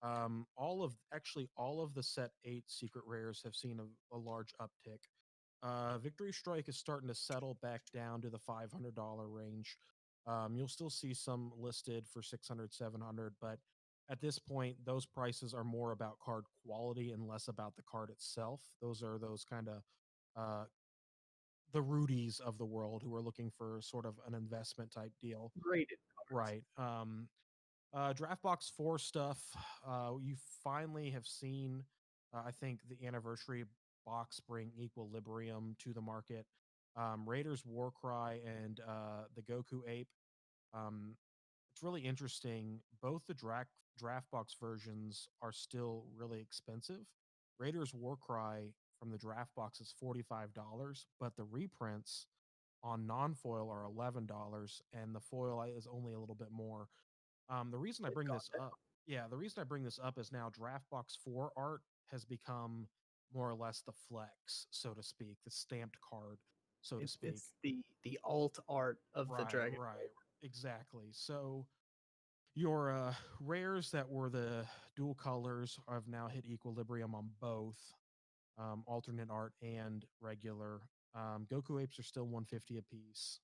All of the set 8 secret rares have seen a large uptick. Victory Strike is starting to settle back down to the $500 range. You'll still see some listed for 600, 700, but at this point, those prices are more about card quality and less about the card itself. Those are those kind of the Rudies of the world who are looking for sort of an investment type deal. Graded cards. Right. Draftbox 4 stuff. You finally have seen, I think, the anniversary box bring Equilibrium to the market. Raiders Warcry and the Goku Ape. It's really interesting. Both the Draftbox versions are still really expensive. Raiders Warcry from the Draftbox is $45, but the reprints on non-foil are $11, and the foil is only a little bit more. The reason I They've bring gone this down. up, yeah, the reason I bring this up is now Draftbox 4 art has become more or less the flex, so to speak, the stamped card, so to speak. It's the alt art of the Dragon Ball. Right, exactly. So your rares that were the dual colors have now hit equilibrium on both alternate art and regular. Goku apes are still 150 a piece.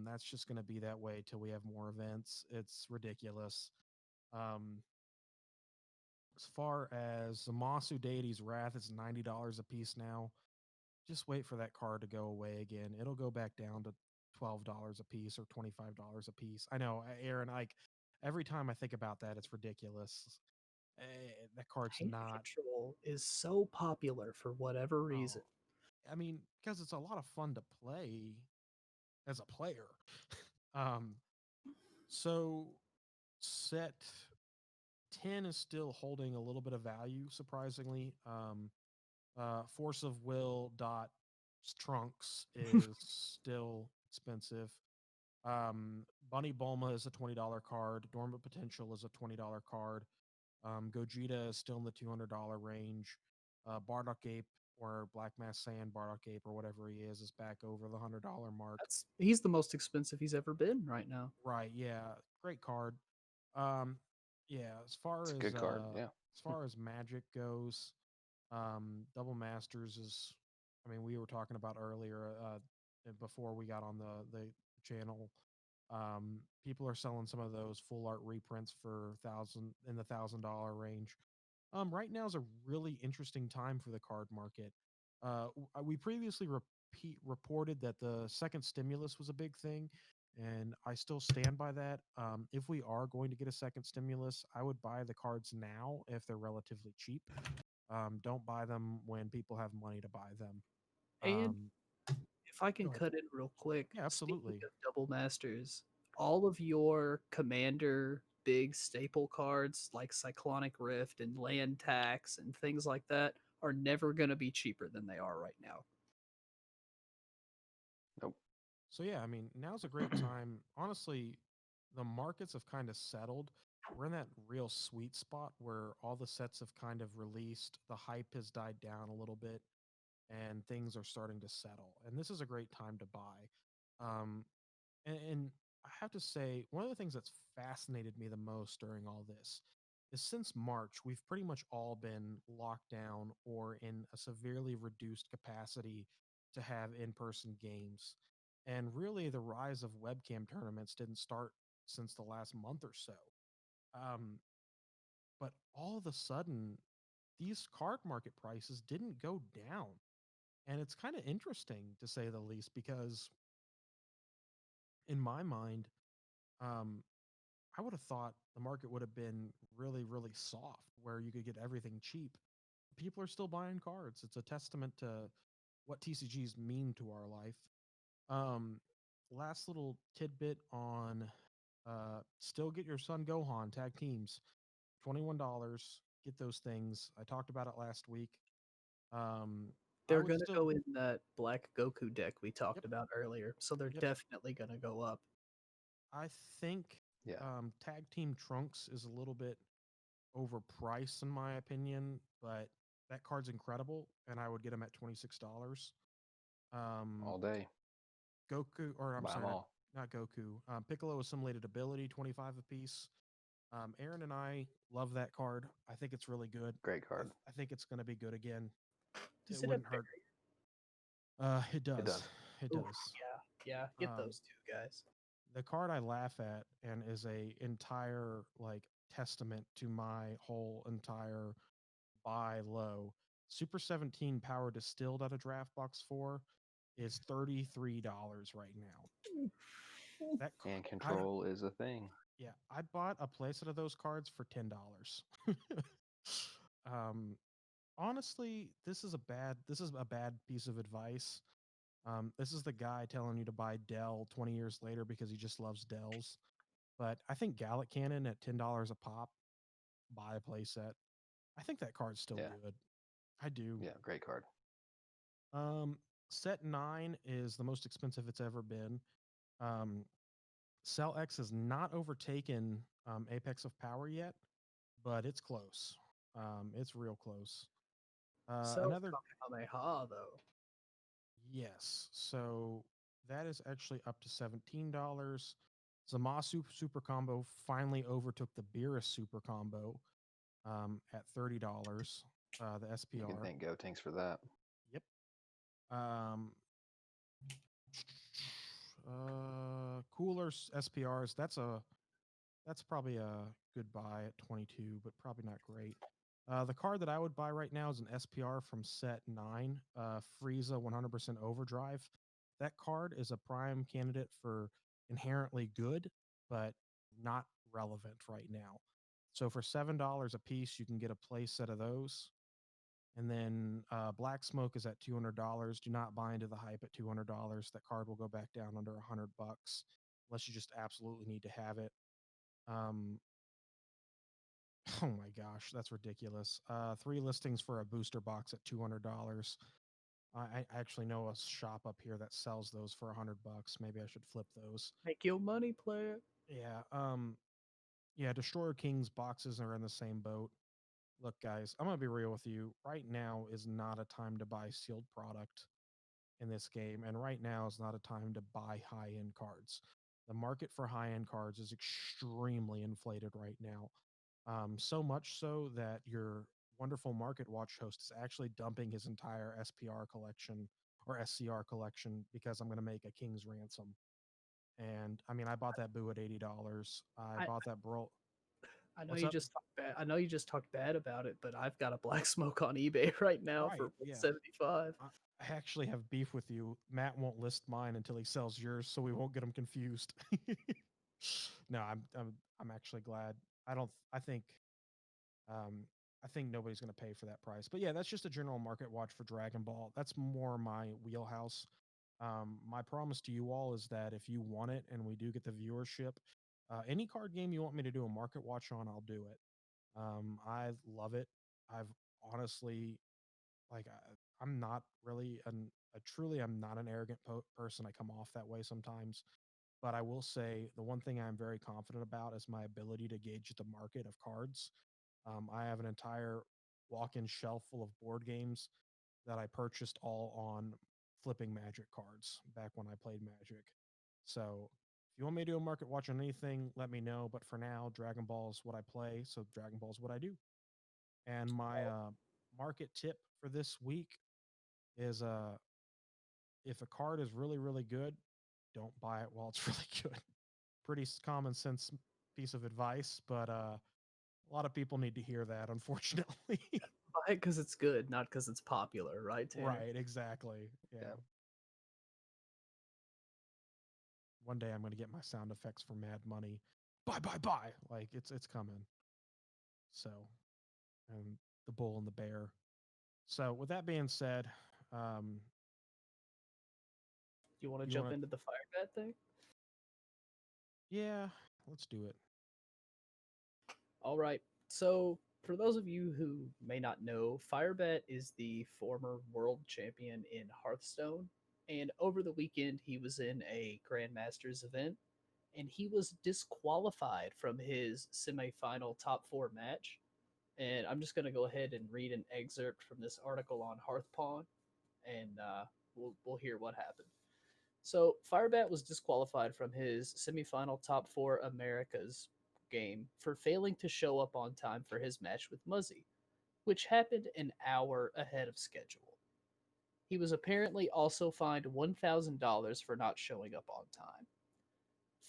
That's just going to be that way till we have more events. It's ridiculous. As far as the Masu Deity's Wrath, it's $90 a piece now. Just wait for that card to go away again. It'll go back down to $12 a piece or $25 a piece. I know, Aaron, like every time I think about that, it's ridiculous. That card's Hand not. Control is so popular for whatever reason. I mean, because it's a lot of fun to play as a player. So set 10 is still holding a little bit of value, surprisingly. Force of Will dot Trunks is still expensive. Bunny Bulma is a $20 card. Dormant Potential is a $20 card. Gogeta is still in the $200 range. Bardock Ape or Black Mass Sand Bardock Ape or whatever he is back over the $100 mark. He's the most expensive he's ever been right now. Right, yeah. Great card. Yeah, as far It's a as good card. Yeah. as far as Magic goes, Double Masters is, I mean, we were talking about earlier before we got on the channel. People are selling some of those full art reprints for in the $1,000 range. Right now is a really interesting time for the card market. We previously reported that the second stimulus was a big thing, and I still stand by that. If we are going to get a second stimulus, I would buy the cards now if they're relatively cheap. Don't buy them when people have money to buy them. And if I can go ahead. cut in real quick, Yeah, absolutely. Speaking of Double Masters, all of your Commander big staple cards like Cyclonic Rift and Land Tax and things like that are never going to be cheaper than they are right now. Nope. So yeah, I mean, now's a great time. Honestly, the markets have kind of settled. We're in that real sweet spot where all the sets have kind of released, the hype has died down a little bit, and things are starting to settle. And this is a great time to buy. Um, and I have to say, one of the things that's fascinated me the most during all this is since March, we've pretty much all been locked down or in a severely reduced capacity to have in person games. And really, the rise of webcam tournaments didn't start since the last month or so. Um, but all of a sudden, these card market prices didn't go down. And it's kind of interesting to say the least, because in my mind, um, I would have thought the market would have been really, really soft where you could get everything cheap. People are still buying cards. It's a testament to what TCGs mean to our life. Um, Last little tidbit on still get your Son Gohan tag teams. $21. Get those things. I talked about it last week. I They're would going to still, go in that black Goku deck we talked yep, about earlier. So they're yep. definitely going to go up. I think Yeah. Tag Team Trunks is a little bit overpriced in my opinion, but that card's incredible, and I would get him at $26. All Um, day. Goku, or I'm Buy them sorry, all. not Goku. Piccolo Assimilated Ability, 25 apiece. Aaron and I love that card. I think it's really good. Great card. I think it's going to be good again. Does It it have wouldn't hurt. It It does. does. It Ooh, does. yeah, get Um, those two guys. the card I laugh at and is a entire like testament to my whole entire buy low. Super 17 power distilled out of draft box 4 is $33 right now. That And I control is a thing. Yeah, I bought a playset of those cards for $10. um Honestly, this is a bad piece of advice. This is the guy telling you to buy Dell 20 years later because he just loves Dells. But I think Gallic Cannon at $10 a pop, buy a playset. I think that card's still Yeah. good. I do. Yeah. Great card. Um, Set 9 is the most expensive it's ever been. Um, Cell X has not overtaken Apex of Power yet, but it's close. It's real close. So Another Kamehameha, though. Yes. So that is actually up to $17. Zamasu Super Combo finally overtook the Beerus Super Combo at $30. The You can SPR. thank Gotenks for that. Yep. Um, Cooler SPRs. That's probably a good buy at 22, but probably not great. The card that I would buy right now is an SPR from set 9, Frieza 100% Overdrive. That card is a prime candidate for inherently good, but not relevant right now. So for $7 a piece, you can get a play set of those. And then Black Smoke is at $200. Do not buy into the hype at $200. That card will go back down under $100 unless you just absolutely need to have it. Um, Oh my gosh, that's ridiculous. 3 listings for a booster box at $200. I actually know a shop up here that sells those for $100. Maybe I should flip those. Make your money, player. Yeah. Yeah. Destroyer Kings boxes are in the same boat. Look, guys, I'm gonna be real with you. Right now is not a time to buy sealed product in this game, and right now is not a time to buy high-end cards. The market for high-end cards is extremely inflated right now. So much so that your wonderful Market Watch host is actually dumping his entire SPR collection or SCR collection because I'm going to make a King's Ransom. And I mean, I bought that boo at $80. I I, bought that bro. I know What's you up? just talked bad. I know you just talked bad about it, but I've got a black smoke on eBay right now Right. for Yeah. 175. I actually have beef with you. Matt won't list mine until he sells yours, so we won't get him confused. No, I'm actually glad. I don't. Um, I think nobody's going to pay for that price. But yeah, that's just a general market watch for Dragon Ball. That's more my wheelhouse. My promise to you all is that if you want it and we do get the viewership, any card game you want me to do a market watch on, I'll do it. I love it. I've honestly like I'm not really I'm not an arrogant person. I come off that way sometimes, but I will say the one thing I'm very confident about is my ability to gauge the market of cards. I have an entire walk-in shelf full of board games that I purchased all on flipping Magic cards back when I played Magic. So if you want me to do a market watch on anything, let me know. But for now, Dragon Ball is what I play, so Dragon Ball is what I do. And my market tip for this week is if a card is really, really good, don't buy it while it's really good. Pretty common sense piece of advice, but a lot of people need to hear that, unfortunately. Buy it because it's good, not because it's popular, right, Tanner? Right, exactly. Yeah. Yeah. One day I'm going to get my sound effects for Mad Money. Buy. Like it's coming. So, and the bull and the bear. So, with that being said, Do you want to you jump wanna- into the Firebat thing? yeah, let's do it. All right. So, for those of you who may not know, Firebat is the former world champion in Hearthstone. And over the weekend, he was in a Grandmasters event and he was disqualified from his semifinal top 4 match. And I'm just going to go ahead and read an excerpt from this article on Hearthpawn, and we'll hear what happened. So Firebat was disqualified from his semifinal top 4 Americas game for failing to show up on time for his match with Muzzy, which happened an hour ahead of schedule. He was apparently also fined $1,000 for not showing up on time.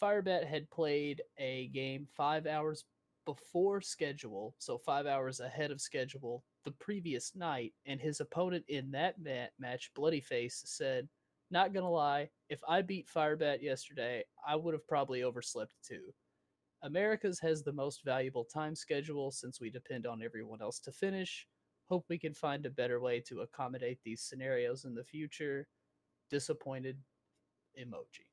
Firebat had played a game 5 hours before schedule, so 5 hours ahead of schedule, the previous night, and his opponent in that match, Bloodyface, said, "Not gonna lie, if I beat Firebat yesterday, I would have probably overslept too. America's has the most valuable time schedule since we depend on everyone else to finish. Hope we can find a better way to accommodate these scenarios in the future. Disappointed emoji."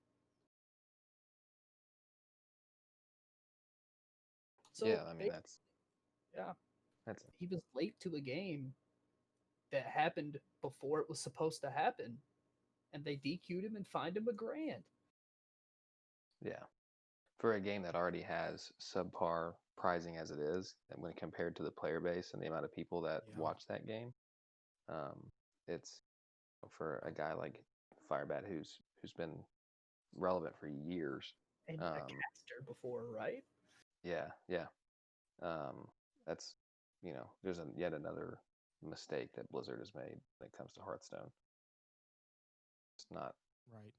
So Yeah, I mean yeah, that's he was late to a game that happened before it was supposed to happen, and they DQ'd him and fined him $1,000. yeah. For a game that already has subpar pricing as it is, and when compared to the player base and the amount of people that Yeah. watch that game, it's for a guy like Firebat who's been relevant for years. And a caster before, right? Yeah. That's there's yet another mistake that Blizzard has made when it comes to Hearthstone. It's not Right.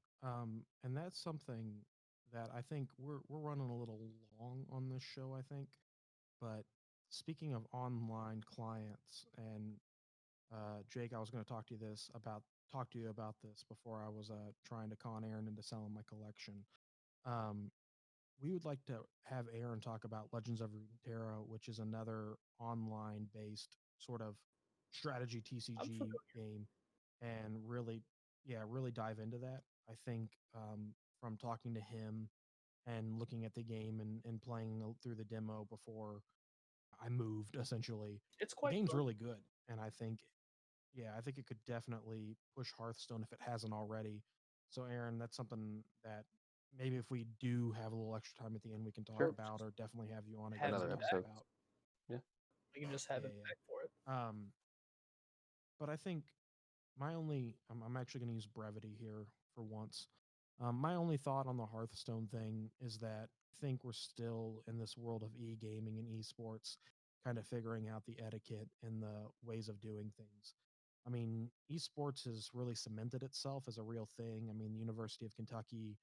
And that's something that I think we're running a little long on this show, I think. But speaking of online clients, and Jake, I was going to talk to you about this before I was trying to con Aaron into selling my collection. Um, we would like to have Aaron talk about Legends of Runeterra, which is another online based sort of strategy TCG game, and really dive into that. I think from talking to him and looking at the game and playing through the demo before I moved, essentially, It's the quite game's fun. really good, and I think it could definitely push Hearthstone if it hasn't already. So, Aaron, that's something that maybe if we do have a little extra time at the end, we can talk Sure. about, or definitely have you on again Have to another him talk episode. about. Yeah. We can just have Yeah, him yeah. back for it. But I think I'm actually going to use brevity here for once. My only thought on the Hearthstone thing is that I think we're still in this world of e-gaming and esports, kind of figuring out the etiquette and the ways of doing things. I mean, esports has really cemented itself as a real thing. I mean, the University of Kentucky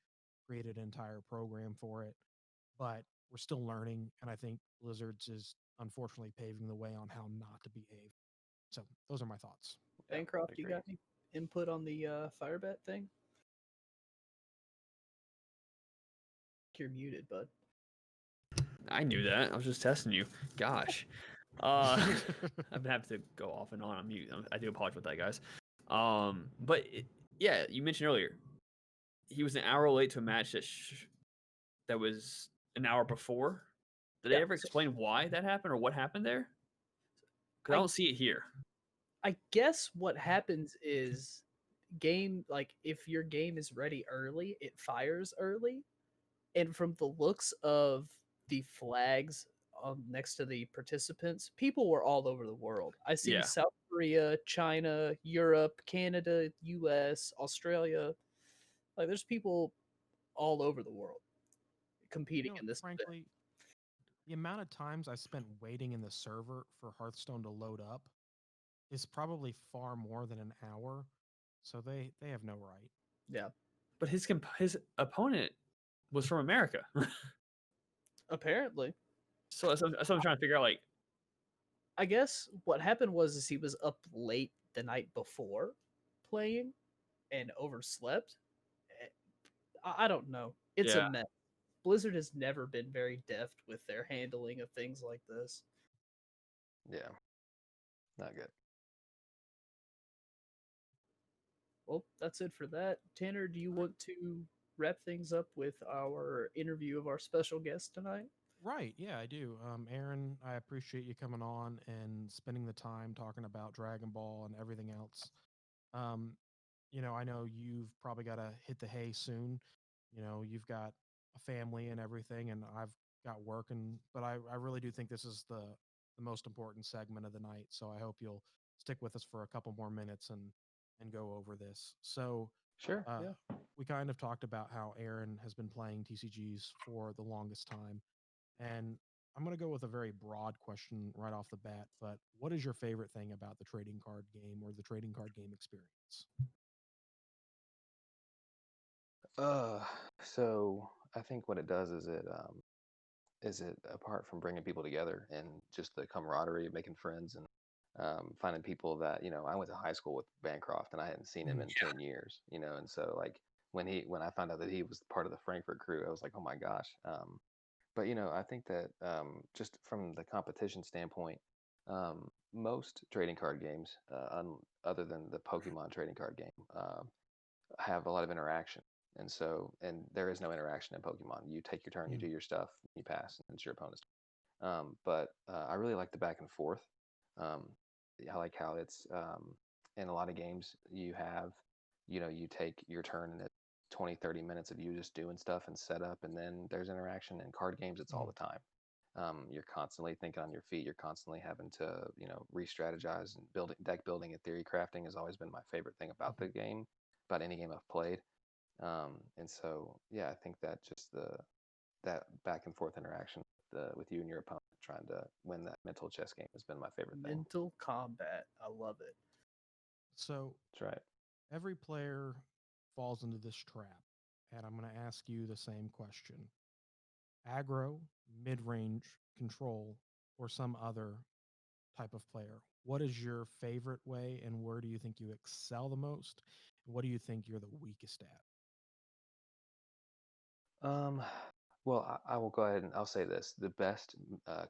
created an entire program for it, but we're still learning. And I think Blizzard's is unfortunately paving the way on how not to behave. So those are my thoughts. Yeah, Bancroft, you agreed. got any input on the Firebat thing? You're muted, bud. I knew that. I was just testing you. Gosh. I've been having to go off and on mute. I do apologize for that, guys. Yeah, you mentioned earlier he was an hour late to a match that was an hour before. Did they Yeah, ever so explain why that happened or what happened there? Because I I don't see it here. I guess what happens is if your game is ready early, it fires early. And from the looks of the flags next to the participants, people were all over the world. I see Yeah. South Korea, China, Europe, Canada, US, Australia. Like there's people all over the world competing in this event. Frankly, the amount of times I spent waiting in the server for Hearthstone to load up is probably far more than an hour. So they have no right. Yeah. But his opponent was from America. Apparently. So that's what I'm trying to figure out. Like, I guess what happened was is he was up late the night before playing and overslept. Eh, I don't know. It's a yeah, mess. Blizzard has never been very deft with their handling of things like this. Yeah, not good. Well, that's it for that. Tanner, do you want to wrap things up with our interview of our special guest tonight? Right. Yeah, I do. Aaron, I appreciate you coming on and spending the time talking about Dragon Ball and everything else. Um, I know you've probably got to hit the hay soon. You've got a family and everything, and I've got work, but I really do think this is the most important segment of the night. So I hope you'll stick with us for a couple more minutes and go over this. So Sure. uh, we kind of talked about how Aaron has been playing TCGs for the longest time. And I'm going to go with a very broad question right off the bat, but what is your favorite thing about the trading card game or the trading card game experience? Uh, so I think what it does is it apart from bringing people together and just the camaraderie of making friends and finding people that I went to high school with Bancroft and I hadn't seen him in 10 years, and so like when I found out that he was part of the Frankfurt crew, I was like, oh my gosh. But I think that just from the competition standpoint, most trading card games, other than the Pokemon trading card game, have a lot of interaction. And there is no interaction in Pokemon. You take your turn, you do your stuff, you pass, and it's your opponent's. But I really like the back and forth. Um, I like how it's in a lot of games you take your turn and it's 20, 30 minutes of you just doing stuff and setup, and then there's interaction. In card games, it's all the time. You're constantly thinking on your feet. You're constantly having to, re-strategize and deck building and theory crafting has always been my favorite thing about the game, about any game I've played. And so, yeah, I think that just that back and forth interaction with you and your opponent trying to win that mental chess game has been my favorite thing. Mental combat. I love it. So That's right. every player falls into this trap, and I'm going to ask you the same question. Aggro, mid-range, control, or some other type of player. What is your favorite way, and where do you think you excel the most? And what do you think you're the weakest at? Well, I will go ahead and I'll say this: the best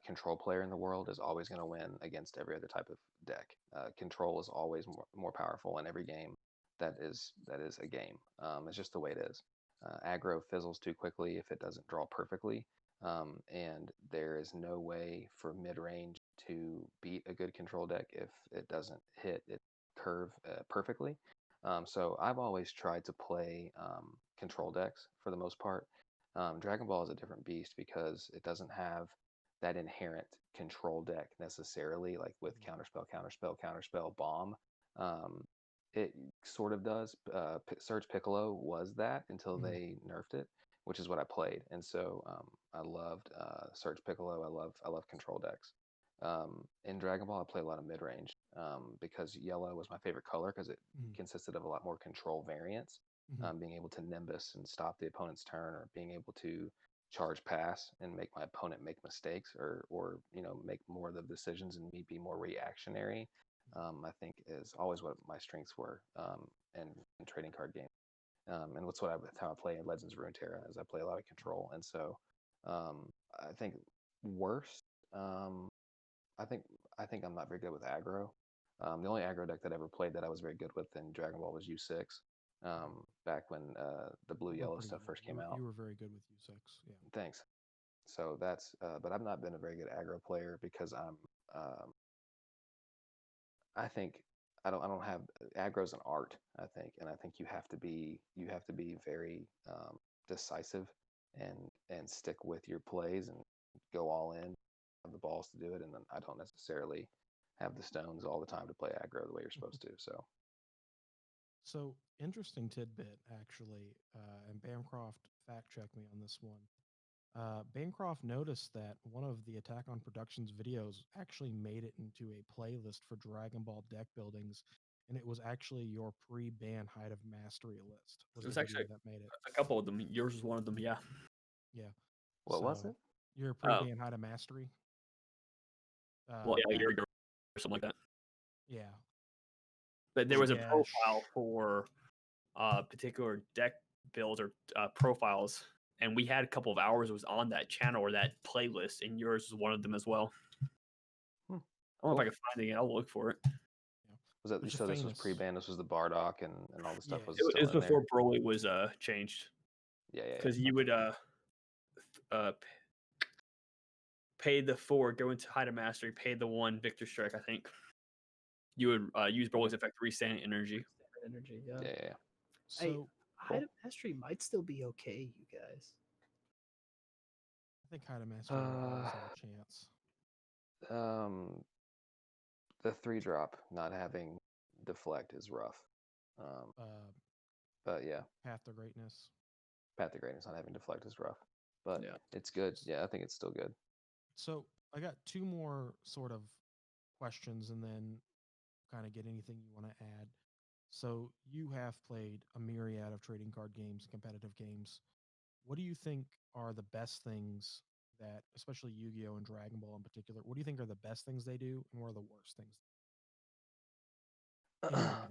control player in the world is always going to win against every other type of deck. Control is always more powerful in every game. That is a game. It's just the way it is. Aggro fizzles too quickly if it doesn't draw perfectly, and there is no way for mid range to beat a good control deck if it doesn't hit it curve perfectly. So I've always tried to play control decks for the most part. Dragon Ball is a different beast because it doesn't have that inherent control deck necessarily, like with counterspell, counterspell, counterspell, bomb. Um, it sort of does. Surge Piccolo was that until they nerfed it, which is what I played, and so I loved Surge Piccolo. I love control decks. In Dragon Ball, I play a lot of mid range because yellow was my favorite color because it consisted of a lot more control variants. Being able to nimbus and stop the opponent's turn, or being able to charge pass and make my opponent make mistakes, or make more of the decisions and me be more reactionary. I think is always what my strengths were in trading card games. And that's how I play in Legends of Runeterra, is I play a lot of control. And so I think worst. I think I think I'm not very good with aggro. The only aggro deck that I ever played that I was very good with in Dragon Ball was U6. Back when the blue yellow stuff first came out. You were very good with U6. Yeah. Thanks. So but I've not been a very good aggro player because I think I don't have aggro's an art, I think, and I think you have to be very decisive and stick with your plays and go all in, have the balls to do it, and then I don't necessarily have the stones all the time to play aggro the way you're supposed to. So interesting tidbit, actually, and Bancroft fact checked me on this one. Bancroft noticed that one of the Attack on Productions videos actually made it into a playlist for Dragon Ball deck buildings, and it was actually your pre-ban Height of Mastery list. It Was was the actually video that made it? a couple of them. Yours was one of them. Yeah. Yeah. What was So it? your pre-ban Height of Mastery. Well, yeah, a back- year ago or something like that. yeah. But there was a Yeah, profile for particular deck builds or profiles, and we had a couple of hours. It was on that channel or that playlist, and yours was one of them as well. Hmm. I don't know if I can find it again. I'll look for it. Was that Which is so? This was famous. pre-ban. This was the Bardock and all the stuff Yeah, was It still was in before there. Broly was changed. Yeah. Because you would pay the 4, go into Height of Mastery, pay the 1 Victor Strike. I think you would use Broly's effect to restand energy. Energy, yeah. Yeah. So Height of Mastery might still be okay, you guys. I think Height of Mastery will always have a chance. The 3-drop not having deflect is rough. But yeah, Path to Greatness. Path to Greatness not having deflect is rough. But Yeah. it's good. Yeah, I think it's still good. So I got 2 more sort of questions, and then kind of get anything you want to add. So you have played a myriad of trading card games, competitive games. What do you think are the best things that, especially Yu-Gi-Oh and Dragon Ball in particular, what do you think are the best things they do, and what are the worst things? In your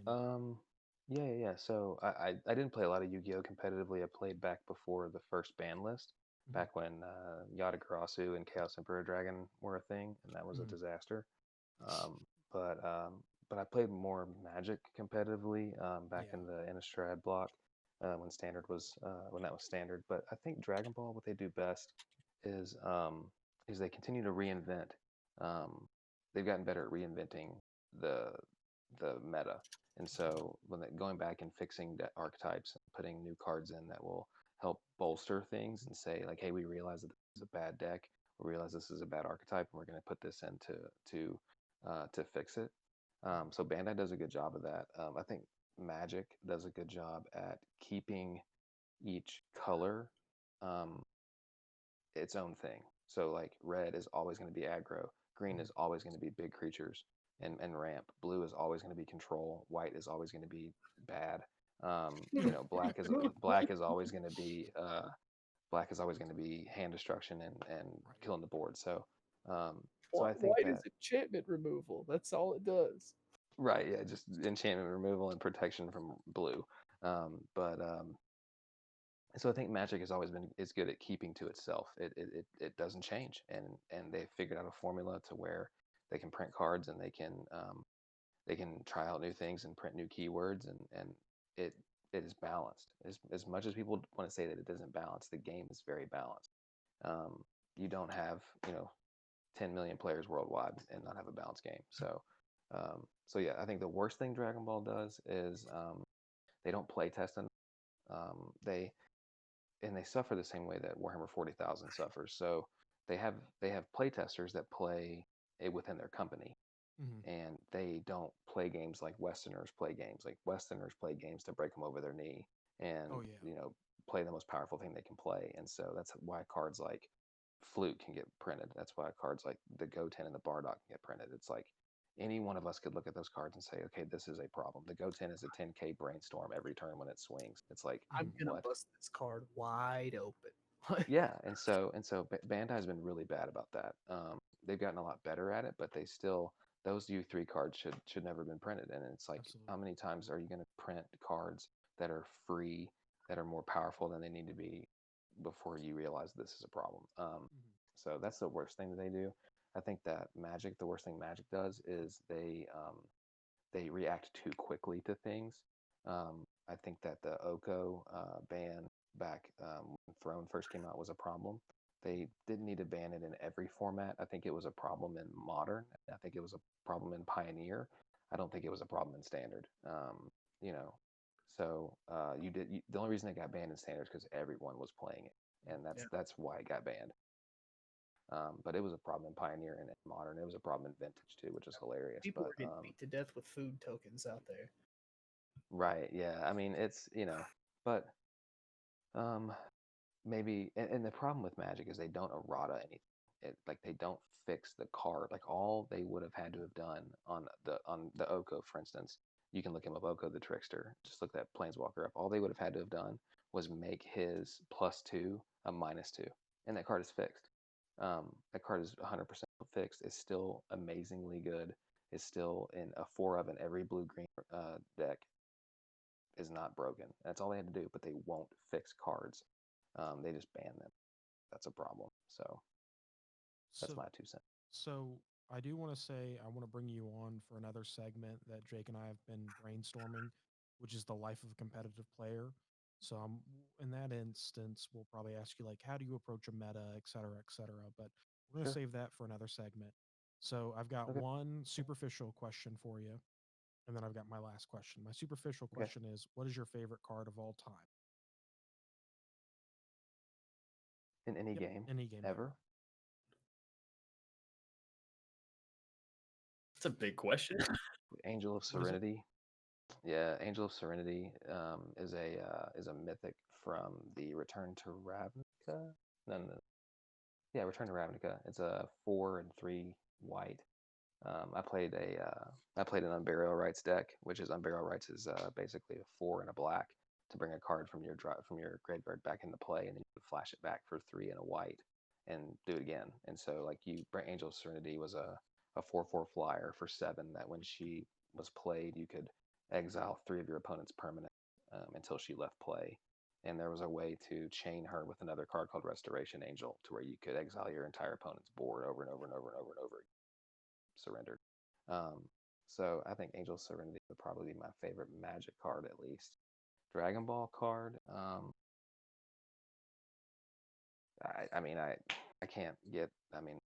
opinion? Yeah. So I didn't play a lot of Yu-Gi-Oh competitively. I played back before the first ban list, Mhm. back when Yatagarasu and Chaos Emperor Dragon were a thing, and that was a Mhm. disaster. But I played more Magic competitively back Yeah. in the Innistrad block when standard was when that was standard. But I think Dragon Ball, what they do best is they continue to reinvent. They've gotten better at reinventing the meta, and so going back and fixing archetypes and putting new cards in that will help bolster things and say like, hey, we realize that this is a bad deck. We realize this is a bad archetype, and we're going to put this in to fix it. So Bandai does a good job of that. I think Magic does a good job at keeping each color its own thing. So like red is always going to be aggro, green is always going to be big creatures and ramp. Blue is always going to be control. White is always going to be bad. Black is always going to be hand destruction and killing the board. So I think White that is enchantment removal. That's all it does. right, yeah, just enchantment removal and protection from blue. So I think Magic has always been is good at keeping to itself. It doesn't change, and they've figured out a formula to where they can print cards and they can try out new things and print new keywords and it is balanced. As much as people want to say that it doesn't balance, the game is very balanced. You don't have 10 million players worldwide and not have a balanced game. So yeah, I think the worst thing Dragon Ball does is they don't play test enough. They suffer the same way that Warhammer 40,000 suffers. So they have playtesters that play it within their company, and they don't play games like Westerners play games. Like Westerners play games to break them over their knee and play the most powerful thing they can play. And so that's why cards like Flute can get printed. That's why cards like the Goten and the Bardock can get printed. It's like any one of us could look at those cards and say, okay, this is a problem. The Goten is a 10K brainstorm every turn when it swings. It's like, I'm gonna what? bust this card wide open. Yeah, and so Bandai's been really bad about that. They've gotten a lot better at it, but they still those U3 cards should never been printed. And it's like, Absolutely. how many times are you going to print cards that are free, that are more powerful than they need to be before you realize this is a problem? So that's the worst thing that they do. I think that Magic, the worst thing Magic does is they react too quickly to things. I think that the Oko ban back when Throne first came out was a problem. They didn't need to ban it in every format. I think it was a problem in Modern. I think it was a problem in Pioneer. I don't think it was a problem in standard. You know, so the only reason it got banned in standard is because everyone was playing it, and that's why it got banned. But it was a problem in Pioneer and in Modern. It was a problem in Vintage too, which is hilarious. People but were getting beat to death with food tokens out there. Right. Yeah. I mean, it's but maybe, and the problem with Magic is they don't errata anything. Like they don't fix the card. Like all they would have had to have done on the Oko, for instance. You can look him up, Oko the Trickster. Just look that Planeswalker up. All they would have had to have done was make his +2 a -2, and that card is fixed. That card is 100% fixed. It's still amazingly good. It's still in a 4 of in every blue-green deck. Is not broken. That's all they had to do, but they won't fix cards. They just ban them. That's a problem. So that's my 2 cents. So I do want to say I want to bring you on for another segment that Jake and I have been brainstorming, which is the life of a competitive player. So in that instance, we'll probably ask you like, how do you approach a meta, et cetera, et cetera. But we're going to save that for another segment. So I've got one superficial question for you, and then I've got my last question. My superficial question is, what is your favorite card of all time? In any game? Any game ever? That's a big question. Angel of Serenity. Yeah, Angel of Serenity is a mythic from the Return to Ravnica. No. Yeah, Return to Ravnica. It's a 4 and 3 white. I played an Unburial Rites deck, which is Unburial Rites is basically a 4 and a black to bring a card from your graveyard back into play, and then you flash it back for 3 and a white, and do it again. And so like Angel of Serenity was a 4/4 flyer for 7 that when she was played, you could exile 3 of your opponent's permanents until she left play. And there was a way to chain her with another card called Restoration Angel, to where you could exile your entire opponent's board over and over and over and over and over again. Surrendered. So I think Angel Serenity would probably be my favorite Magic card, at least. Dragon Ball card. I can't get. I mean,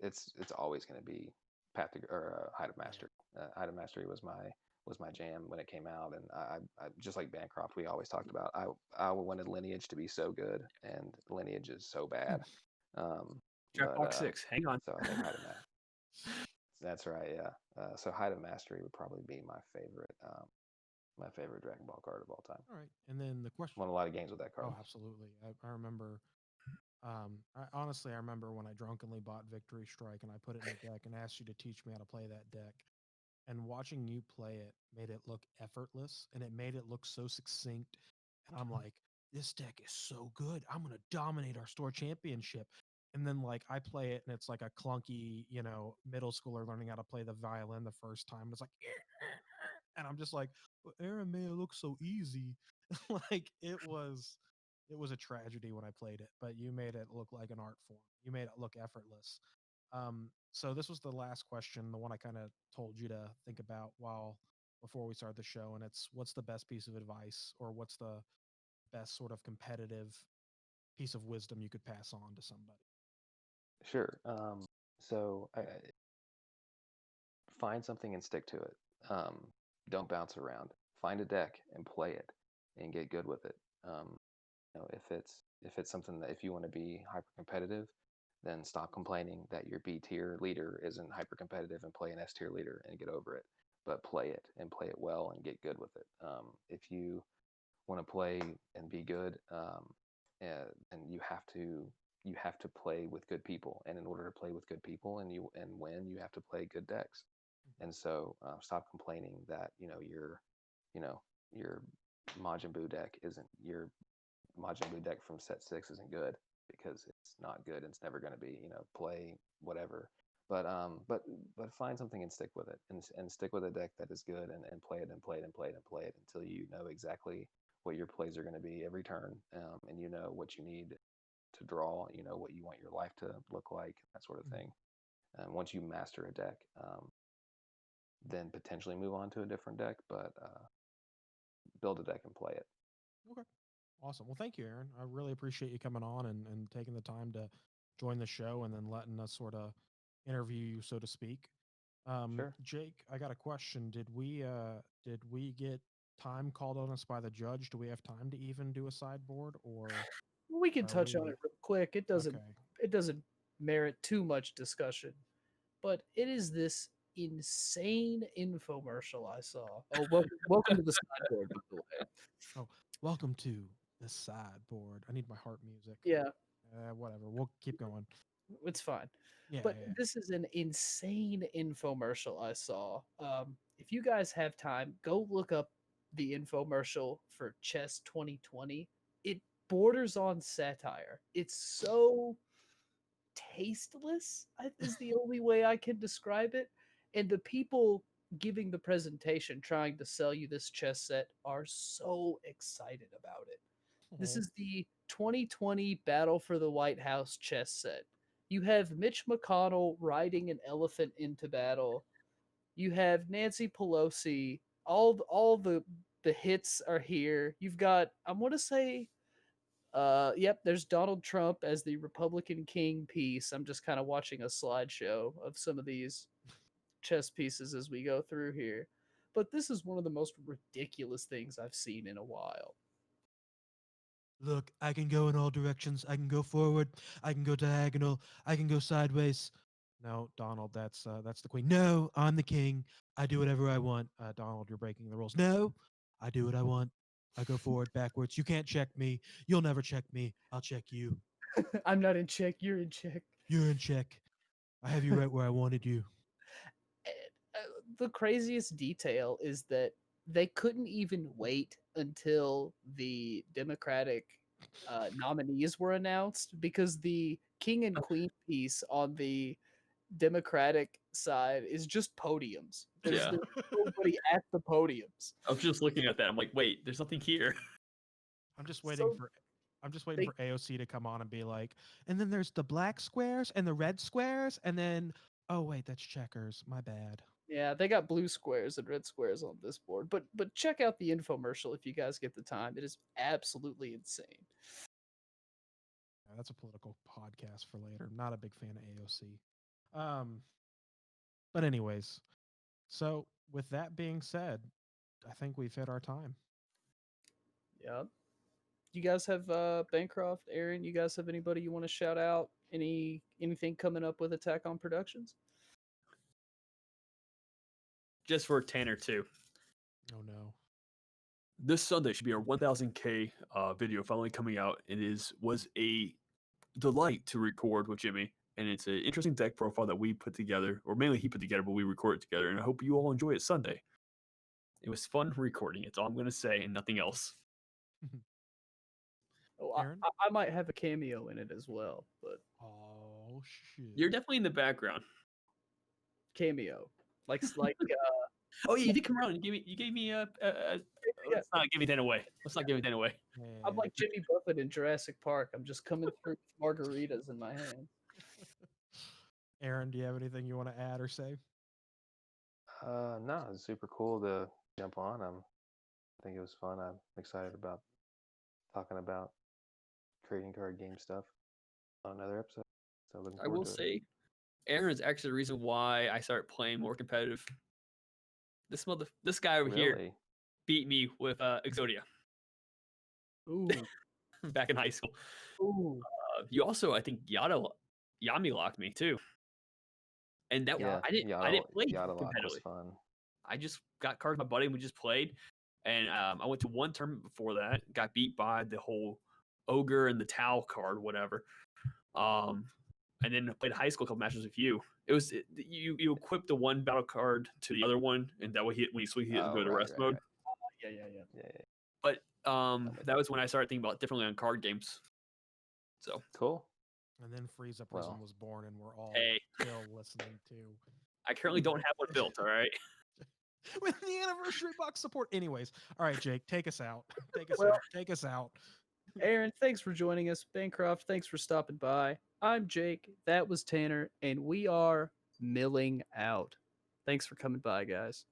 it's always going to be Height of Mastery. Height of Mastery was my jam when it came out, and I just like Bancroft. We always talked about. I wanted Lineage to be so good, and Lineage is so bad. Box 6. Hang on. So I think Height of Mastery. That's right, yeah. So Height of Mastery would probably be my favorite Dragon Ball card of all time. All right, and then the question. Won a lot of games with that card. Oh, absolutely. I remember. I remember when I drunkenly bought Victory Strike and I put it in the deck and asked you to teach me how to play that deck. And watching you play it made it look effortless, and it made it look so succinct. And I'm like, this deck is so good. I'm gonna dominate our store championship. And then like I play it and it's like a clunky, middle schooler learning how to play the violin the first time. And it's like, and I'm just like, well, Aaron made it look so easy. Like it was a tragedy when I played it, but you made it look like an art form. You made it look effortless. So this was the last question, the one I kind of told you to think about before we start the show, and it's what's the best piece of advice, or what's the best sort of competitive piece of wisdom you could pass on to somebody? Sure. So find something and stick to it. Don't bounce around. Find a deck and play it, and get good with it. If it's something that if you want to be hyper competitive, then stop complaining that your B tier leader isn't hyper competitive and play an S tier leader and get over it. But play it and play it well and get good with it. If you want to play and be good, and you have to play with good people. And in order to play with good people and win, you have to play good decks. And so stop complaining that your Majin Buu deck isn't your Majin Buu deck from set 6 isn't good, because it's not good and it's never going to be. Play whatever, but find something and stick with it, and stick with a deck that is good, and play it and play it and play it and play it until you know exactly what your plays are going to be every turn, and you know what you need to draw, what you want your life to look like, that sort of thing. And once you master a deck, then potentially move on to a different deck, but build a deck and play it. Okay. Awesome. Well, thank you, Aaron. I really appreciate you coming on and taking the time to join the show, and then letting us sort of interview you, so to speak. Sure. Jake, I got a question. Did we get time called on us by the judge? Do we have time to even do a sideboard, or We can are touch on we it real quick. It okay? doesn't merit too much discussion, but it is this insane infomercial I saw. Oh, welcome to the sideboard, by the way. Oh, welcome to the sideboard. I need my heart music. Yeah, Whatever. We'll keep going. it's fine. Yeah, But yeah, yeah. this is an insane infomercial I saw. If you guys have time, go look up the infomercial for Chess 2020. It borders on satire. It's so tasteless, is the only way I can describe it. And the people giving the presentation trying to sell you this chess set are so excited about it. This Oh, is the 2020 Battle for the White House chess set. You have Mitch McConnell riding an elephant into battle. You have Nancy Pelosi. All the hits are here. You've got, I want to say, yep, there's Donald Trump as the Republican King piece. I'm just kind of watching a slideshow of some of these chess pieces as we go through here. But this is one of the most ridiculous things I've seen in a while. look, I can go in all directions. I can go forward. I can go diagonal. I can go sideways. No, Donald, that's the queen. No, I'm the king. I do whatever I want. Donald, you're breaking the rules. No, I do what I want. I go forward, backwards. You can't check me. You'll never check me. I'll check you. I'm not in check. You're in check. You're in check. I have you right where I wanted you. The craziest detail is that they couldn't even wait until the Democratic nominees were announced because the king and queen piece on the Democratic side is just podiums. There's nobody at the podiums. I was just looking at that. I'm like, wait, there's nothing here. I'm just waiting So for AOC to come on and be like, and then there's the black squares and the red squares, and then oh wait, that's checkers. My bad. yeah, they got blue squares and red squares on this board. But check out the infomercial if you guys get the time. It is absolutely insane. Yeah, that's a political podcast for later. Not a big fan of AOC. But anyways, so with that being said, I think we've hit our time. Yeah. You guys have Bancroft, Aaron, you guys have anybody you want to shout out? Anything coming up with Attack on Productions? Just for Tanner too. Oh no. This Sunday should be our 1000K video finally coming out. Was a delight to record with Jimmy, and it's an interesting deck profile that we put together, or mainly he put together, but we recorded together. And I hope you all enjoy it Sunday. It was fun recording. It's all I'm gonna say, and nothing else. Oh, Aaron? I might have a cameo in it as well, but Oh shit. You're definitely in the background. cameo, like Oh yeah, you did come around. You gave me a. Let's not give me that away. Let's not give me that away. I'm like Jimmy Buffett in Jurassic Park. I'm just coming through with margaritas in my hand. Aaron, do you have anything you want to add or say? No, it's super cool to jump on. I think it was fun. I'm excited about talking about trading card game stuff on another episode. So looking I forward will to it. say, Aaron is actually the reason why I started playing more competitive. This guy over here Really? beat me with Exodia Ooh, back in high school. ooh. You also, I think, Yami locked me too. And that Yeah, I didn't play Yada Lock was competitively. fun. I just got cards with my buddy and we just played. And I went to one tournament before that, got beat by the whole ogre and the Tau card, whatever. And then played high school a couple matches with you. You equip the one battle card to the other one, and that way when you swing, he doesn't go to rest mode. Yeah. Yeah. But that was when I started thinking about differently on card games. So Cool. And then Frieza Prism Well. was born, and we're all Hey. still listening to. I currently don't have one built. All right. With the anniversary box support. Anyways, all right, Jake, take us out. Take us out. Aaron, thanks for joining us. Bancroft, thanks for stopping by. I'm Jake. That was Tanner, and we are milling out. Thanks for coming by, guys.